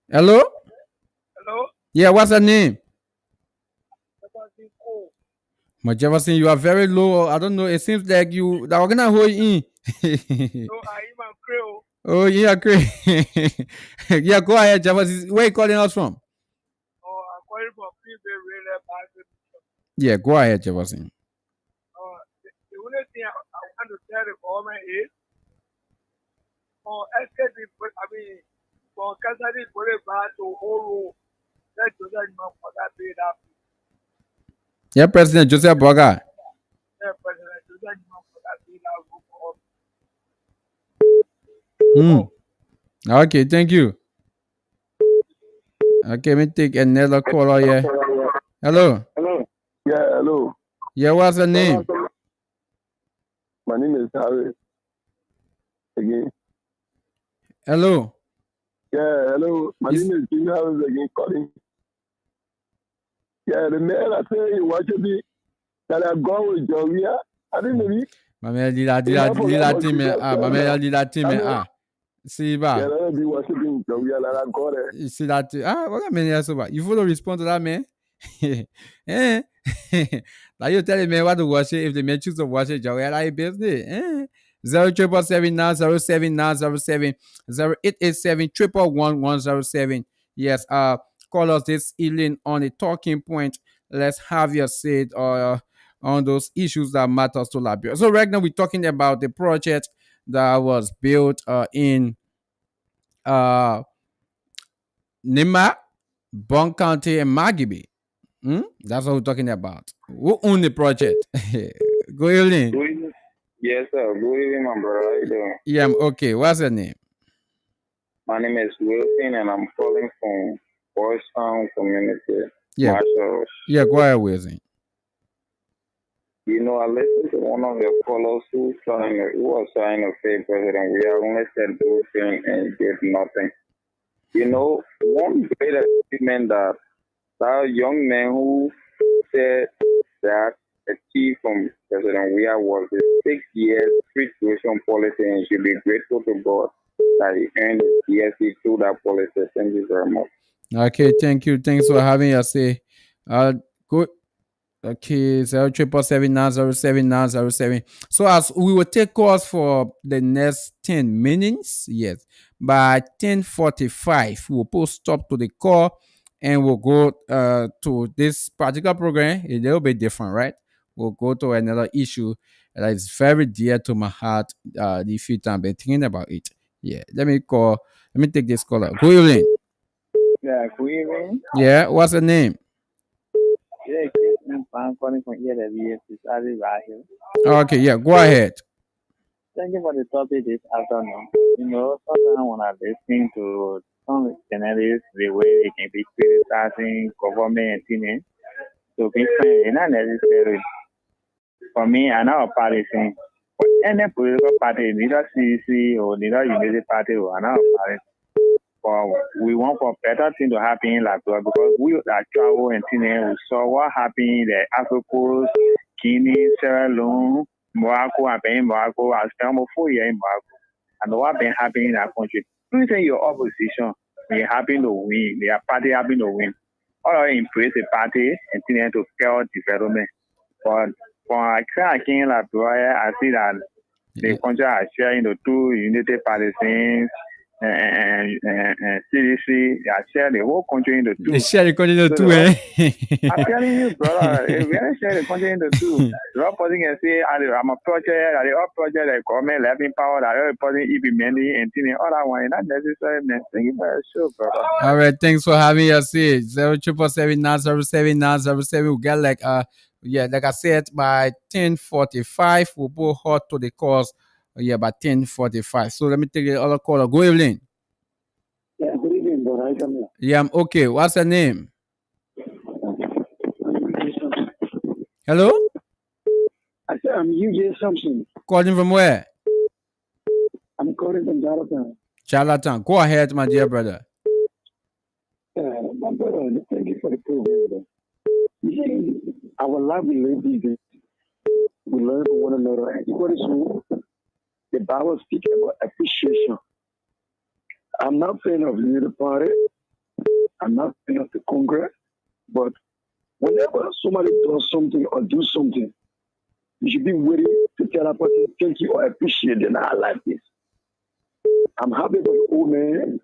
Hello? Hello? Yeah, what's your name? Jefferson, you are very low. I don't know. It seems like you that we're gonna hold you in. Oh, yeah, great. Yeah, go ahead, Jefferson. Where are you calling us from? I'm calling from Yeah, go ahead, Jefferson. The only thing I want to tell the government is for for Catholic Boulevard to Oro, let's do that for that pay that. Yeah, President Joseph Boga. Yeah, President Joseph for that pay that. Okay, thank you. Okay, let me take another caller here. Hello. Hello. Yeah, hello. Yeah, what's the name? My name is Harry. Again. Hello. Yeah, hello. My name is Jimmy Harris again calling. Yeah, the man I tell you what you be that I go with Joria. I didn't know it. Mama, lila team Mama, see ba. Yeah, I'll be worshiping Joria that I got it. You see that? What I mean is over. You follow respond to that man. Eh? Now you tell me what to worship if the man choose to worship Joria like business. 077907907 0887111107. Yes, call us this evening on a talking point. Let's have your say on those issues that matters to Liberia. So right now we're talking about the project that was built in Nima, Bon County, and Magibi. That's what we're talking about. Who own the project? Go evening. Yes, sir. Good evening, my brother. How you doing? Yeah, I'm okay. What's your name? My name is Wilson, and I'm calling from Boys Town Community. Yeah. Marshall. Yeah, go ahead, Wilson. You know, I listened to one of your callers who was trying to say, President, we have only said good things and did nothing. You know, one great achievement that young man who said that achieved from President Weah was the 6 years free tuition policy, and should be grateful to God that he earned his DSC through that policy. Thank you very much. Okay, thank you. Thanks for having us. Good. Okay, 0777907 So as we will take calls for the next 10 minutes, yes. By 10:45, we'll put stop to the call and we'll go to this particular program. A little bit different, right? We'll go to another issue that is very dear to my heart. The few times I've been thinking about it. Yeah, let me take this caller. Good evening. Yeah, good evening. Yeah, what's the name? Yeah, I'm calling from here. Okay, yeah, go ahead. Thank you for the topic this afternoon. You know, sometimes when I listen to some journalists, the way they can be criticizing government and things, so it's not necessary. For me, I'm not a partisan. But any political party, neither CDC or neither Unity Party, or I'm not a party. We want for better things to happen in Liberia because we are travel and things. We saw what happened in the Africa, Guinea, Sierra Leone, Morocco, I've been in Morocco, I spent almost 4 years in Morocco. I know what been happening in that country. Do you think your opposition, when you happen to win, their party happen to win, all of embrace the party and tend to scale development. But for I came like I see that the country are sharing the two United Palestinians and CDC, they are sharing the whole country into two. They share the country into So two, eh? I'm telling you, brother, if we are sharing the country into two, the other person can say, I'm a project, the other project, the government levy power, the other person implementing and things, all that one, not necessary, man. Thank you for your show, brother. All right, thanks for having us here. 0777907. We get like like I said, by 10:45, we'll go hot to the calls. By 10:45. So let me take the other caller. Go Evelyn. Yeah, good evening, brother. How come here? Yeah, I'm okay. What's your name? Hello? I said I'm UJ Samson. Calling from where? I'm calling from Jonathan. Charlatan. Go ahead, my dear brother. My brother, thank you for the program. You see, our life we live these days, we learn from one another. And what is true, the Bible speaks about appreciation. I'm not fan of the party. I'm not fan of the Congress. But whenever somebody does something or do something, you should be ready to tell that person thank you or appreciate them. I like this. I'm happy for the old man.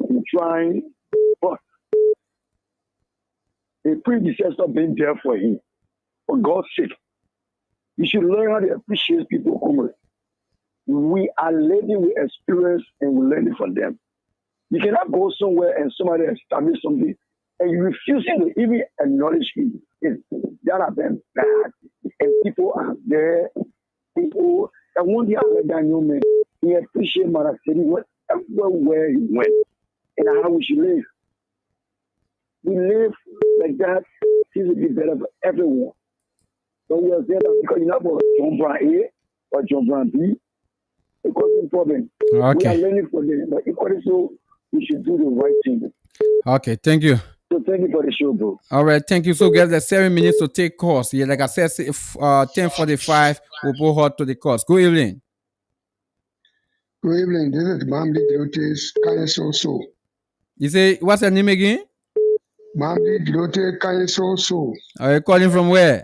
He's trying, but the predecessor been there for him. For God's sake, you should learn how to appreciate people. We are living with experience and we learn it from them. You cannot go somewhere and somebody establish something and you refusing to even acknowledge it. There are them bad and people are there. People that one day I let that new man, he appreciate Maraceli everywhere he went and how we should live. We live like that, seems to be better for everyone. But we are there because you're not about John Brown A or John Brown B. It causes problem. Okay. We are learning from them, but equally so, we should do the right thing. Okay, thank you. So thank you for the show, bro. All right, thank you. So we have like 7 minutes to take calls. Yeah, like I said, if 10:45, we'll go hot to the calls. Good evening. Good evening. This is Mamdi Grotes Kanyesoso. You say, what's your name again? Mamdi Grote Kanyesoso. Are you calling from where?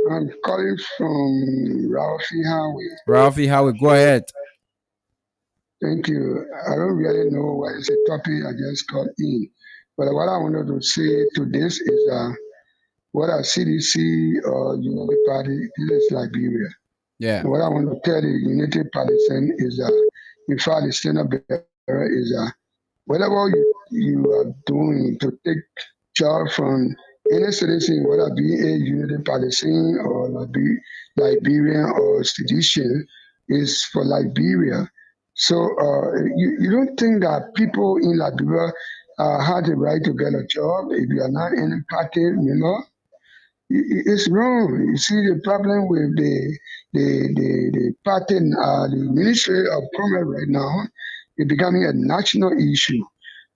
I'm calling from Ralphie Highway. Ralphie Highway, go ahead. Thank you. I don't really know what is the topic I just got in. But what I wanted to say to this is what a CDC or United Party, this is Liberia. Yeah. And what I want to tell the United Palestine is in fact, the standard bearer is whatever you are doing to take charge from any citizen, whether be a United Palestine or Liberian or sedition, is for Liberia. So you don't think that people in Liberia have the right to get a job if you are not in a party, It's wrong. You see the problem with the party, the Ministry of Commerce right now is becoming a national issue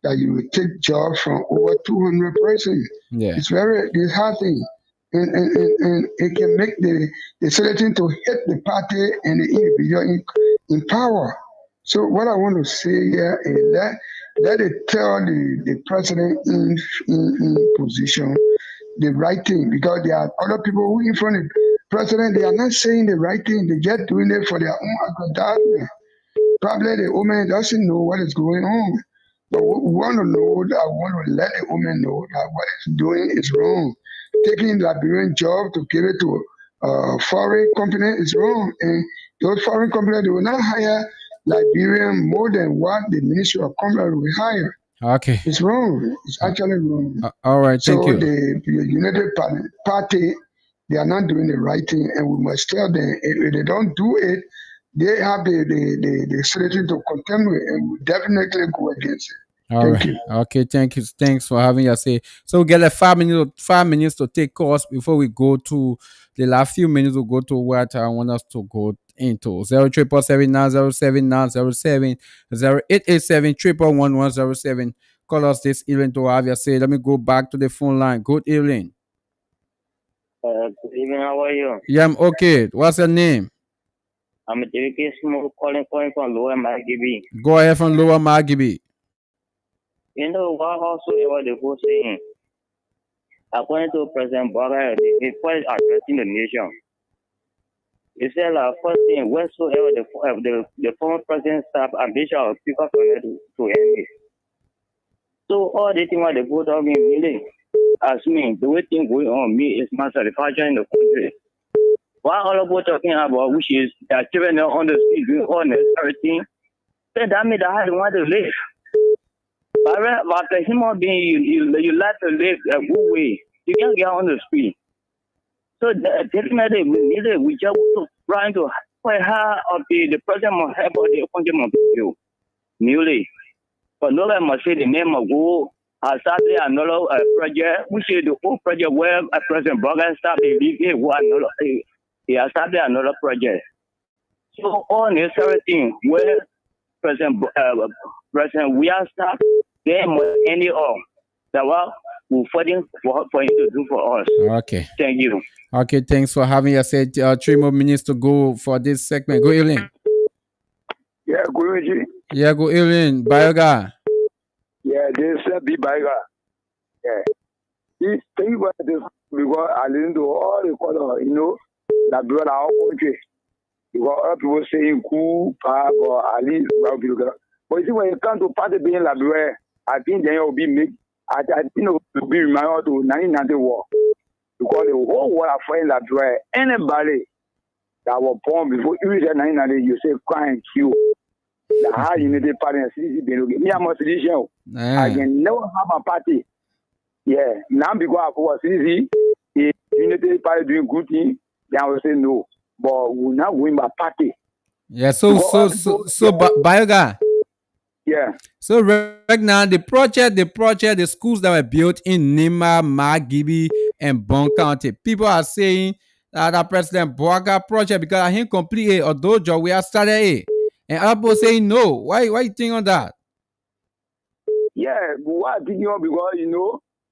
that you will take jobs from over 200 persons. Yeah. It's very disheartening. And it can make the selection to hit the party and the individual in power. So what I want to say here is that it tell the president in position the right thing, because there are other people who in front of the president, they are not saying the right thing, they're just doing it for their own aggrandizement. Probably the woman doesn't know what is going on. But we want to know that, I want to let the woman know that what it's doing is wrong. Taking Liberian job to give it to a foreign company is wrong. And those foreign companies, they will not hire Liberian more than what the Ministry of Commerce will hire. Okay. It's wrong. It's actually wrong. All right, thank you. So the United Party, they are not doing the right thing, and we must tell them if they don't do it, they have the solution to contend with, and we definitely go against it. All Thank right. you. Okay, thank you. Thanks for having us say. So we get like 5 minutes to take calls before we go to the last few minutes. We'll go to what I want us to go into 0777907 0887 Call us this evening to have you say. Let me go back to the phone line. Good evening. good evening. How are you? Yeah, I'm okay. What's your name? I'm a dedicated smoke calling from Lower Margibi. Go ahead from Lower Margibi. You know what also about the whole saying? According to President Boga, the first addressing the nation. He said, first thing, whatsoever the former president staff ambition of people connected to end it. So all the things what they put on me, really, as me, the way things going on me is my satisfaction in the country. What all about talking about, which is their children on the street doing all everything, then that means that I don't want to live. But as a human being, you like to live a good way. You can't get on the street. So definitely we just trying to fight hard of the president must help the country must do newly. But nobody must say the name of who has started another project, which is the whole project where President Bogan started he has started another project. So all necessary things where President we are start, they must end it all. That what we're fighting for him to do for us. Okay. Thank you. Okay, thanks for having us. 3 more minutes to go for this segment. Go evening. Yeah, go evening. Yeah, go evening. Bioga. Yeah, this be Bioga. Yeah. This thing about this because I listen to all the color, that brother our country. Because other people saying cool, pop, or Ali, but you see, when it comes to party being Labrador, I think they will be made. I think it will be reminded to 1990 war. Because the whole world are fighting Labrador. Anybody that was born before you said 1990, you say crime, kill. The high unity party and CDC being me, I'm a citizen. I can never have a party. Yeah, now because I was CDC, the unity party doing good thing, then I will say no. But we're not going by party. Yeah, so Bioga. Yeah. So right now, the schools that were built in Nima, Margibi, and Bon County, people are saying that President Boaga project because I ain't complete although job we have started it, and other people saying no. Why you think on that? Yeah, but what I think because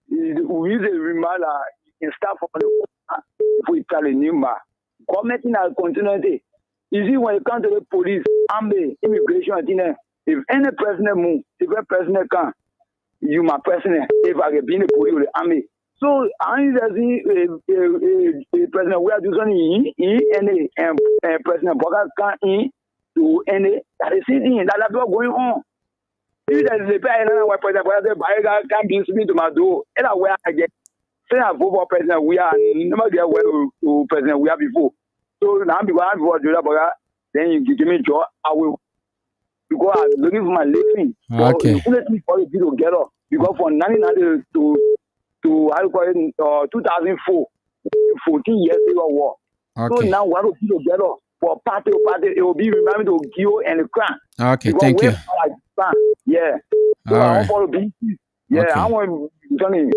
we use a reminder in start from the if we tell a Nima. Government in our continuity. You see, when you come to the police, army, immigration, if any president move, if a president can, you my president, if I get being a police or the army. So, I see a president, we are doing any President Boga can to any, that is sitting, that's what going on. If there is a President Boga can be speaking to my door, and I where I get. Say I vote for President we are never get well to President we are before. So now because I vote for then you give me job, I will because I'm looking for my living. Okay. So let me for you to get up. Because from 1990 to how you call it 2004, 14 years ago war. Okay. So now what do you get up? For party, it will be remember to give and the crown. Okay, thank you. Yeah. So all I right. want to be yeah, okay. I want Johnny.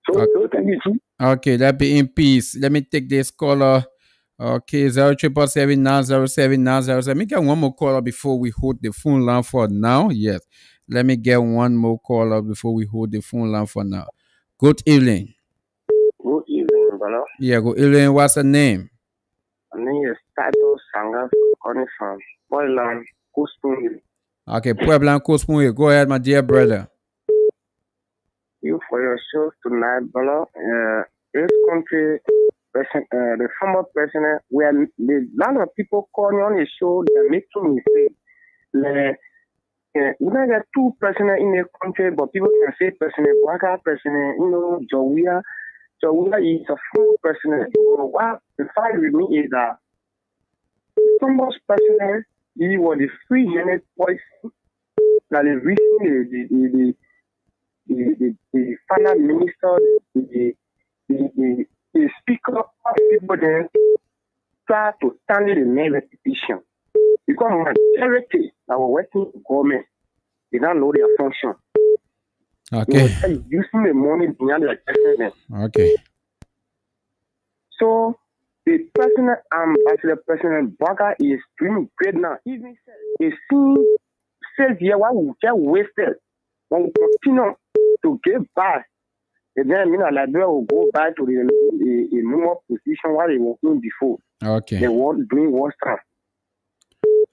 So thank you too. Okay, that be in peace. Let me take this caller. Okay, 0777907. Let me get one more caller before we hold the phone line for now. Yes. Let me get one more caller before we hold the phone line for now. Good evening. Good evening, brother. Yeah, good evening. What's the name? My name is Tato Sanga, calling from Portland, Coastal. Okay, Puebla Coastal. Go ahead, my dear brother. You for your show tonight, brother. This country, the former president, where a lot of people calling on the show, they're making mistakes. We don't get two presidents in the country, but people can say President Waka, President, Jawia. Jawia is a full president. What the fact with me is that former president, he was the free unit voice that is reaching the final minister, the speaker of people then try to stand in the main repetition. Because majority that were working in government, they don't know their function. Okay. They were using the money behind their president. Okay. So the president President Boga is doing great now. Even he says here why we get wasted when we continue to give back And then Liberia will go back to the normal position where they were in before. Okay. They won't doing one stuff.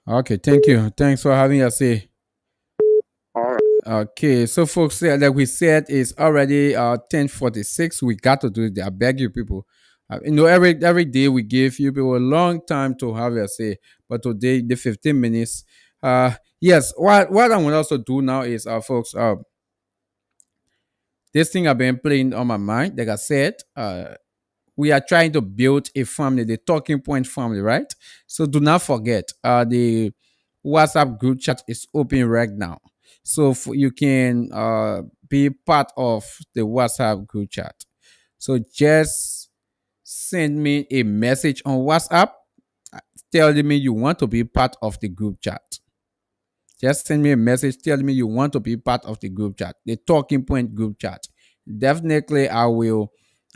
Okay, thank you. Thanks for having us here. All right. Okay, so folks, like we said, it's already 10:46. We got to do it. I beg you, people. Every day we give you people a long time to have your say, but today the 15 minutes. Yes. What I want to also do now is, folks, this thing I've been playing on my mind. Like I said, we are trying to build a family, the talking point family, right? So do not forget, the WhatsApp group chat is open right now. So you can be part of the WhatsApp group chat. So just send me a message on WhatsApp telling me you want to be part of the group chat. Just send me a message telling me you want to be part of the group chat, the talking point group chat. Definitely, I will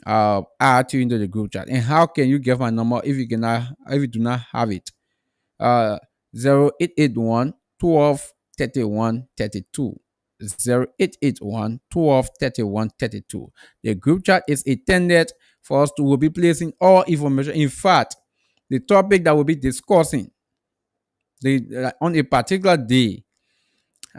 add you into the group chat. And how can you get my number if you do not have it? 0881 12 31 32. 0881 12 31 32. The group chat is intended for us to will be placing all information. In fact, the topic that we'll be discussing on a particular day,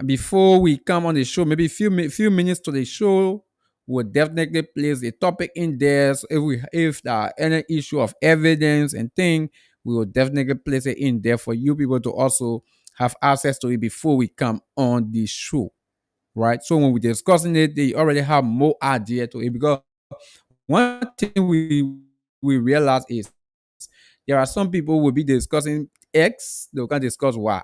before we come on the show, maybe few minutes to the show, we'll definitely place a topic in there. So if there are any issue of evidence and thing, we will definitely place it in there for you people to also have access to it before we come on the show. Right? So when we're discussing it, they already have more idea to it, because one thing we realize is there are some people will be discussing X, they can discuss Y.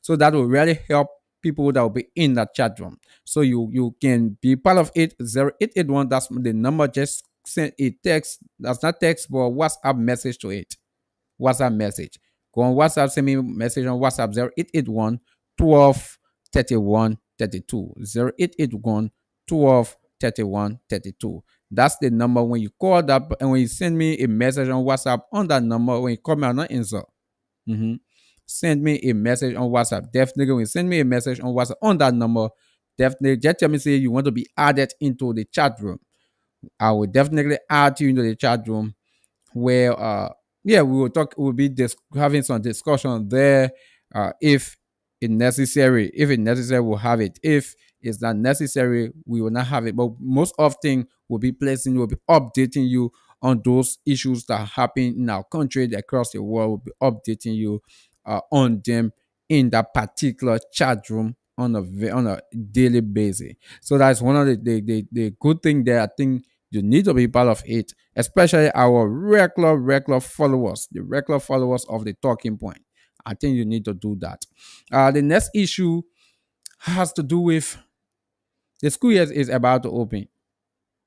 So that will really help people that will be in that chat room. So you can be part of it. 0881, that's the number. Just send a text. That's not text, but WhatsApp message to it. WhatsApp message. Go on WhatsApp, send me a message on WhatsApp 0881 12 31 32. 0881 12 31 32. That's the number. When you call that, and when you send me a message on WhatsApp on that number, when you call me, I'll not answer. Send me a message on WhatsApp. Definitely, when you send me a message on WhatsApp on that number, definitely just tell me, say you want to be added into the chat room. I will definitely add you into the chat room where we will talk. We'll be having some discussion there. If it's necessary, we'll have it. If it's not necessary, we will not have it. But most often, we'll be updating you on those issues that happen in our country, across the world. We'll be updating you on them in that particular chat room on a daily basis. So that's one of the good thing there. I think you need to be part of it, especially our regular followers, the regular followers of the talking point. I think you need to do that. The next issue has to do with the school year is about to open.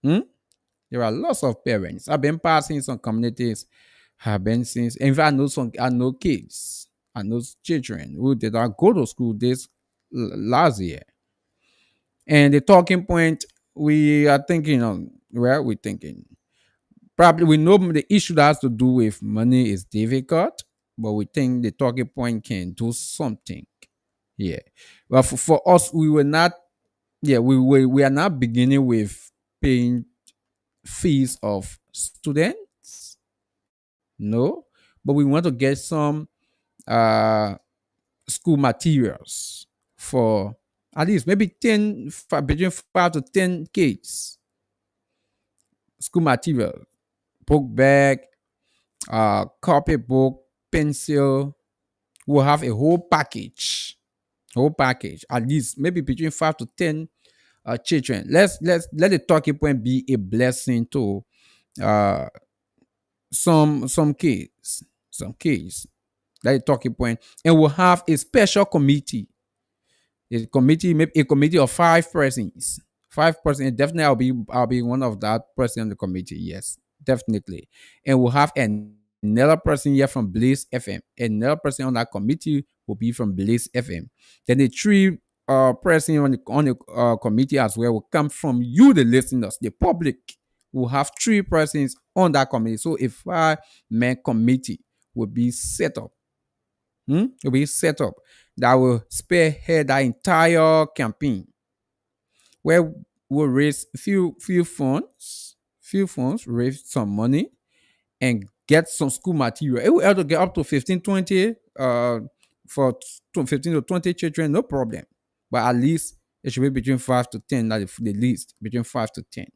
There are lots of parents. I've been passing some communities, have been since. In fact, I know kids, I know children who did not go to school this last year. And the talking point we are thinking on, where are we thinking? Probably we know the issue that has to do with money is difficult, but we think the talking point can do something. Yeah. But for us, we were not, we are not beginning with paying fees of students. No. But we want to get some school materials for at least maybe between 5 to 10 kids. School material, book bag, copybook, pencil. We'll have a whole package, at least maybe between 5 to 10 children. Let the talking point be a blessing to some kids, Let the talking point, and we'll have a special committee. Maybe a committee of 5 persons. 5 persons. Definitely, I'll be one of that person on the committee. Yes, definitely. And we'll have another person here from Blaze FM. Another person on that committee will be from Blaze FM. Then the 3 person on the committee as well will come from you, the listeners, the public. We'll have 3 persons on that committee. So a 5-man committee will be set up. Will be set up that will spearhead that entire campaign, where we'll raise few funds, raise some money, and get some school material. If we have to get up to 15, 20, for 15 to 20 children, no problem. But at least it should be between 5 to 10, like the least, between 5 to 10.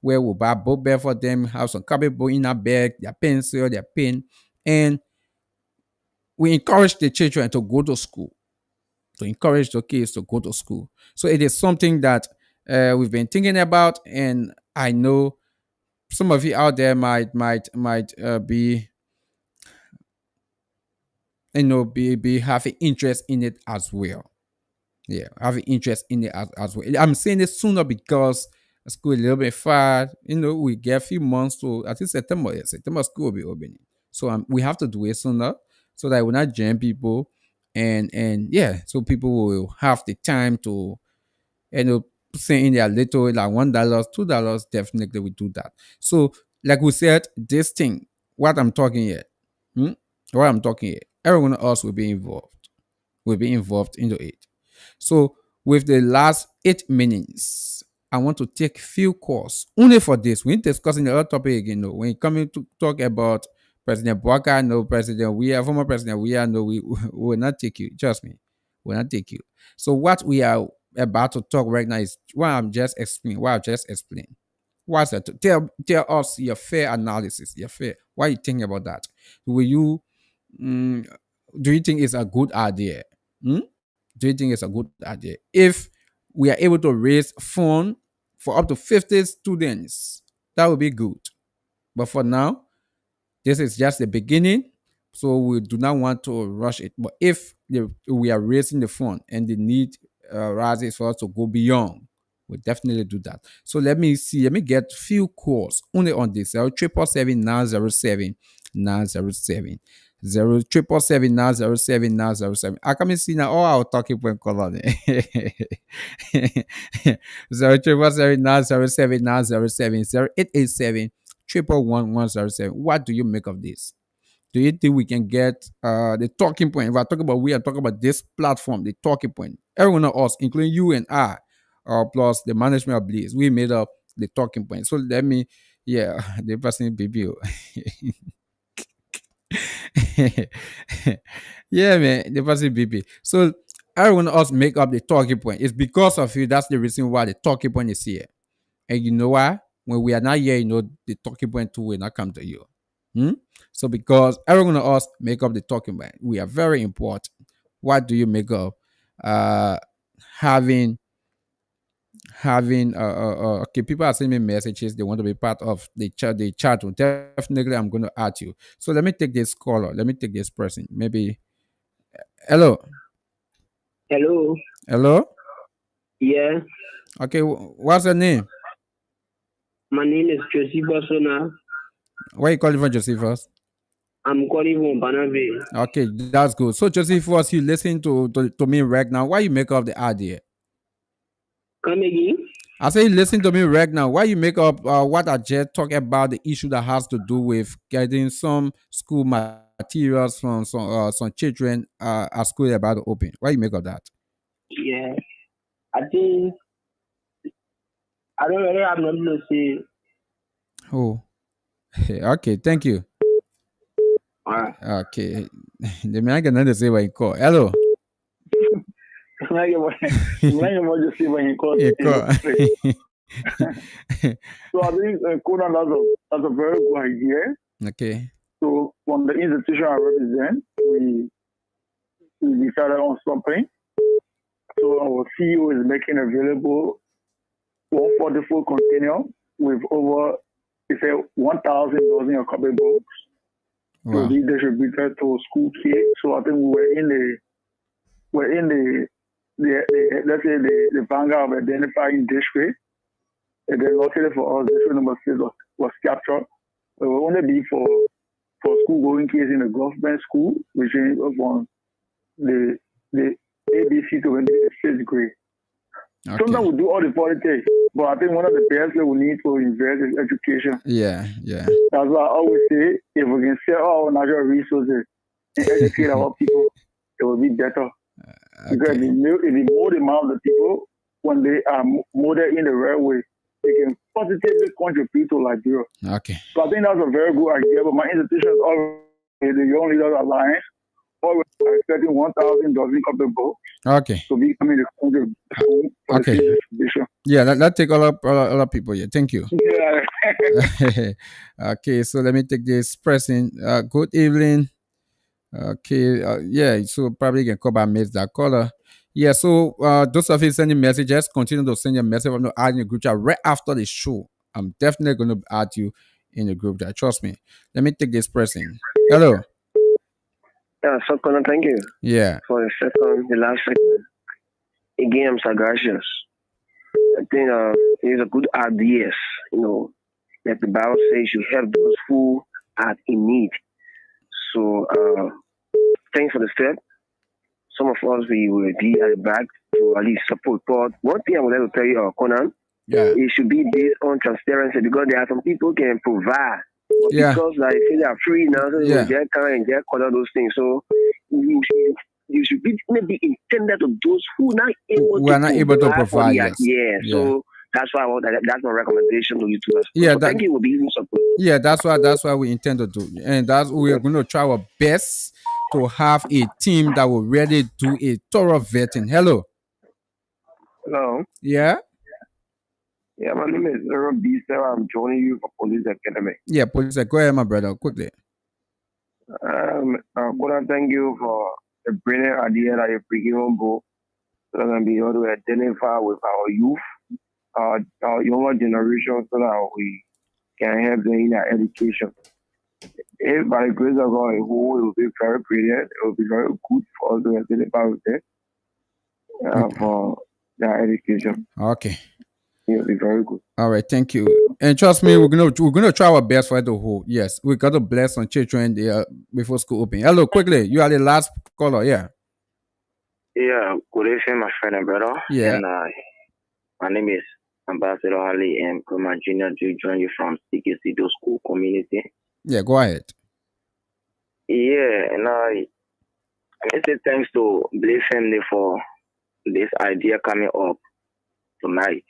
Where we'll buy book bag for them, have some copybook in a bag, their pencil, their pen, and we encourage the children to go to school, to encourage the kids to go to school. So it is something that we've been thinking about, and I know some of you out there might be be having interest in it as well. Yeah, having interest in it as well. I'm saying it sooner because school a little bit far. We get a few months to, I think September. Yeah, September school will be opening. So we have to do it sooner so that we're not jam people, and yeah, so people will have the time to send in their little, like $1, $2. Definitely we do that. So like we said, this thing, what I'm talking here, what I'm talking here, everyone else will be involved. Will be involved into it. So with the last 8 minutes, I want to take few calls only for this. We ain't discussing the other topic again. No, when coming to talk about President Boaka, no, President we are former President we are no, we will not take you. Trust me, we will not take you. So what we are about to talk right now is what I'm just explaining. What I've just explained. What's that? Tell us your fair analysis. Your fair. What you think about that? Will you? mm, do you think it's a good idea? Hmm? Do you think it's a good idea? If we are able to raise funds for up to 50 students, that would be good. But for now, this is just the beginning, so we do not want to rush it. But if we are raising the fund and the need rises for us to go beyond, we'll definitely do that. So let me see. Let me get few calls only on this 0777 907 0777 907 907. I can see now all our talking point color. 0777 907 907 0887 111 What do you make of this? Do you think we can get the talking point? If I talk about we are talking about this platform, the talking point. Everyone of us, including you and I, plus the management of Bliss, we made up the talking point. So let me, yeah, the person BBO. Yeah, man, the person BB. So everyone else make up the talking point. It's because of you. That's the reason why the talking point is here. And you know why? When we are not here, the talking point too will not come to you. So because everyone of us make up the talking point, we are very important. What do you make up? Having okay, people are sending me messages. They want to be part of the chat. The chat room. Definitely, I'm going to add you. So let me take this caller. Let me take this person. Maybe. Hello. Hello. Hello. Yeah. Okay. What's your name? My name is Josephus Sona. Where you calling from, Josephus? I'm calling from Banave. Okay, that's good. So Josephus, you listen to me right now. Why you make up the idea? Come again? I say listen to me right now. Why you make up what I just talked about, the issue that has to do with getting some school materials from some children at school about to open. Why you make up that? Yeah. I think I don't really have nothing to say. Oh. Okay, thank you. Alright. Okay. The man got nothing to say when you call. Hello. I'm not going to say when you call. So I think KONAH, that's a very good idea. Okay. So from the institution I represent, we decided on something. So our CEO is making available 144 container with over, he said, 1,000 dozen of copy books to be distributed to school kids. So I think we're in the let's say the vanguard of identifying district. And then luckily for us, district number 6 was captured. It will only be for school going kids in the government school, which is from the ABC to the 6th grade. Okay. Sometimes we do all the politics, but I think one of the best things we need to invest is education. Yeah. That's why I always say, if we can sell all our natural resources and educate our people, it will be better. Because if you know the amount of the people when they are molded in the right way, they can positively contribute to Liberia. Okay. So I think that's a very good idea. But my institution is always the Young Leaders Alliance, always expecting 1,000 dozen people Okay. to be coming to contribute for Okay. the distribution. Yeah, that take all of people. Yeah, thank you. Yeah. Okay, so let me take this person. Good evening. Okay, yeah, so probably you can call back miss that caller. Yeah, so those of you sending messages, continue to send your message. I'm going to add in the group chat right after the show. I'm definitely going to add you in the group chat. Trust me. Let me take this person. Hello. Yeah, so Konah, thank you. Yeah. For the last segment. Again, I'm sagacious. I think it's a good ideas, like the Bible says, you help those who are in need. So, thanks for the step. Some of us, we will be at the back to at least support. But one thing I would like to tell you, Konah, it should be based on transparency because there are some people who can provide. But because like say they are free now, so they will just come and just color those things. So you should be maybe intended to those who are not able to provide. So that's why that's my recommendation to YouTubers. Yeah, so thank you will be using support. Yeah, that's why we intend to do, and that's we are going to try our best to have a team that will really do a thorough vetting. Hello. Hello. Yeah. Yeah, my name is Aaron B. Sarah. I'm joining you for Police Academy. Yeah, Police. Go ahead, my brother, quickly. Konah, thank you for the brilliant idea that you're bringing on board. So that can be able to identify with our youth, our younger generation, so that we can help them in their education. If by the grace of God, it will be very brilliant. It will be very good for us to identify with them for their education. Okay. It will be very good. All right, thank you. And trust me, we're gonna try our best for the whole. Yes, we got to bless on children before school open. Hello, quickly. You are the last caller. Yeah. Yeah, good evening, my friend and brother. Yeah. And my name is Ambassador Ali, and my junior to join you from CKC School Community. Yeah, go ahead. Yeah, and I say thanks to Blaze family for this idea coming up tonight.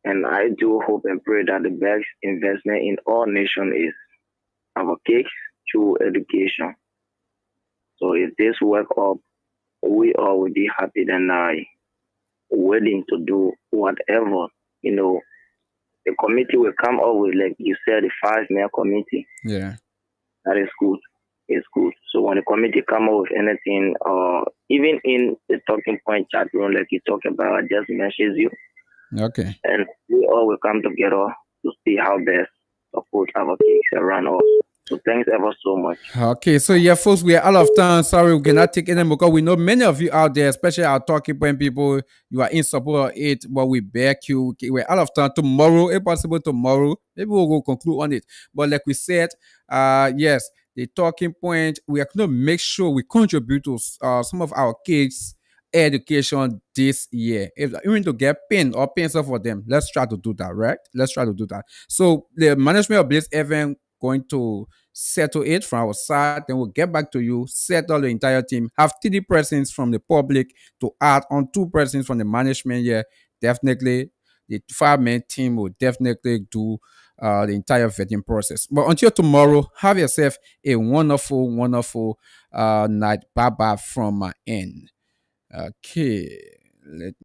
And I do hope and pray that the best investment in all nations is our kids through education. So if this work up, we all will be happy and willing to do whatever, the committee will come up with, like you said, the 5-man committee. Yeah. That is good. It's good. So when the committee come up with anything, even in the talking point chat room, like you talk about, I just mentions you. Okay. And we all will come together to see how best support our kids around us. So thanks ever so much. Okay, so yeah, folks, we are out of time. Sorry, we cannot take any more because we know many of you out there, especially our talking point people, you are in support of it, but we beg you. Okay, we're out of time. Tomorrow, if possible, tomorrow, maybe we'll go conclude on it. But like we said, yes, the talking point, we are going to make sure we contribute to some of our kids' education this year. If even to get pen or pencil for them, let's try to do that, right? Let's try to do that. So the management of this event going to settle it from our side, then we'll get back to you, settle the entire team, have 3 persons from the public to add on 2 persons from the management here. Definitely, the 5-man team will definitely do the entire vetting process. But until tomorrow, have yourself a wonderful, wonderful night. Bye-bye from my end. Okay.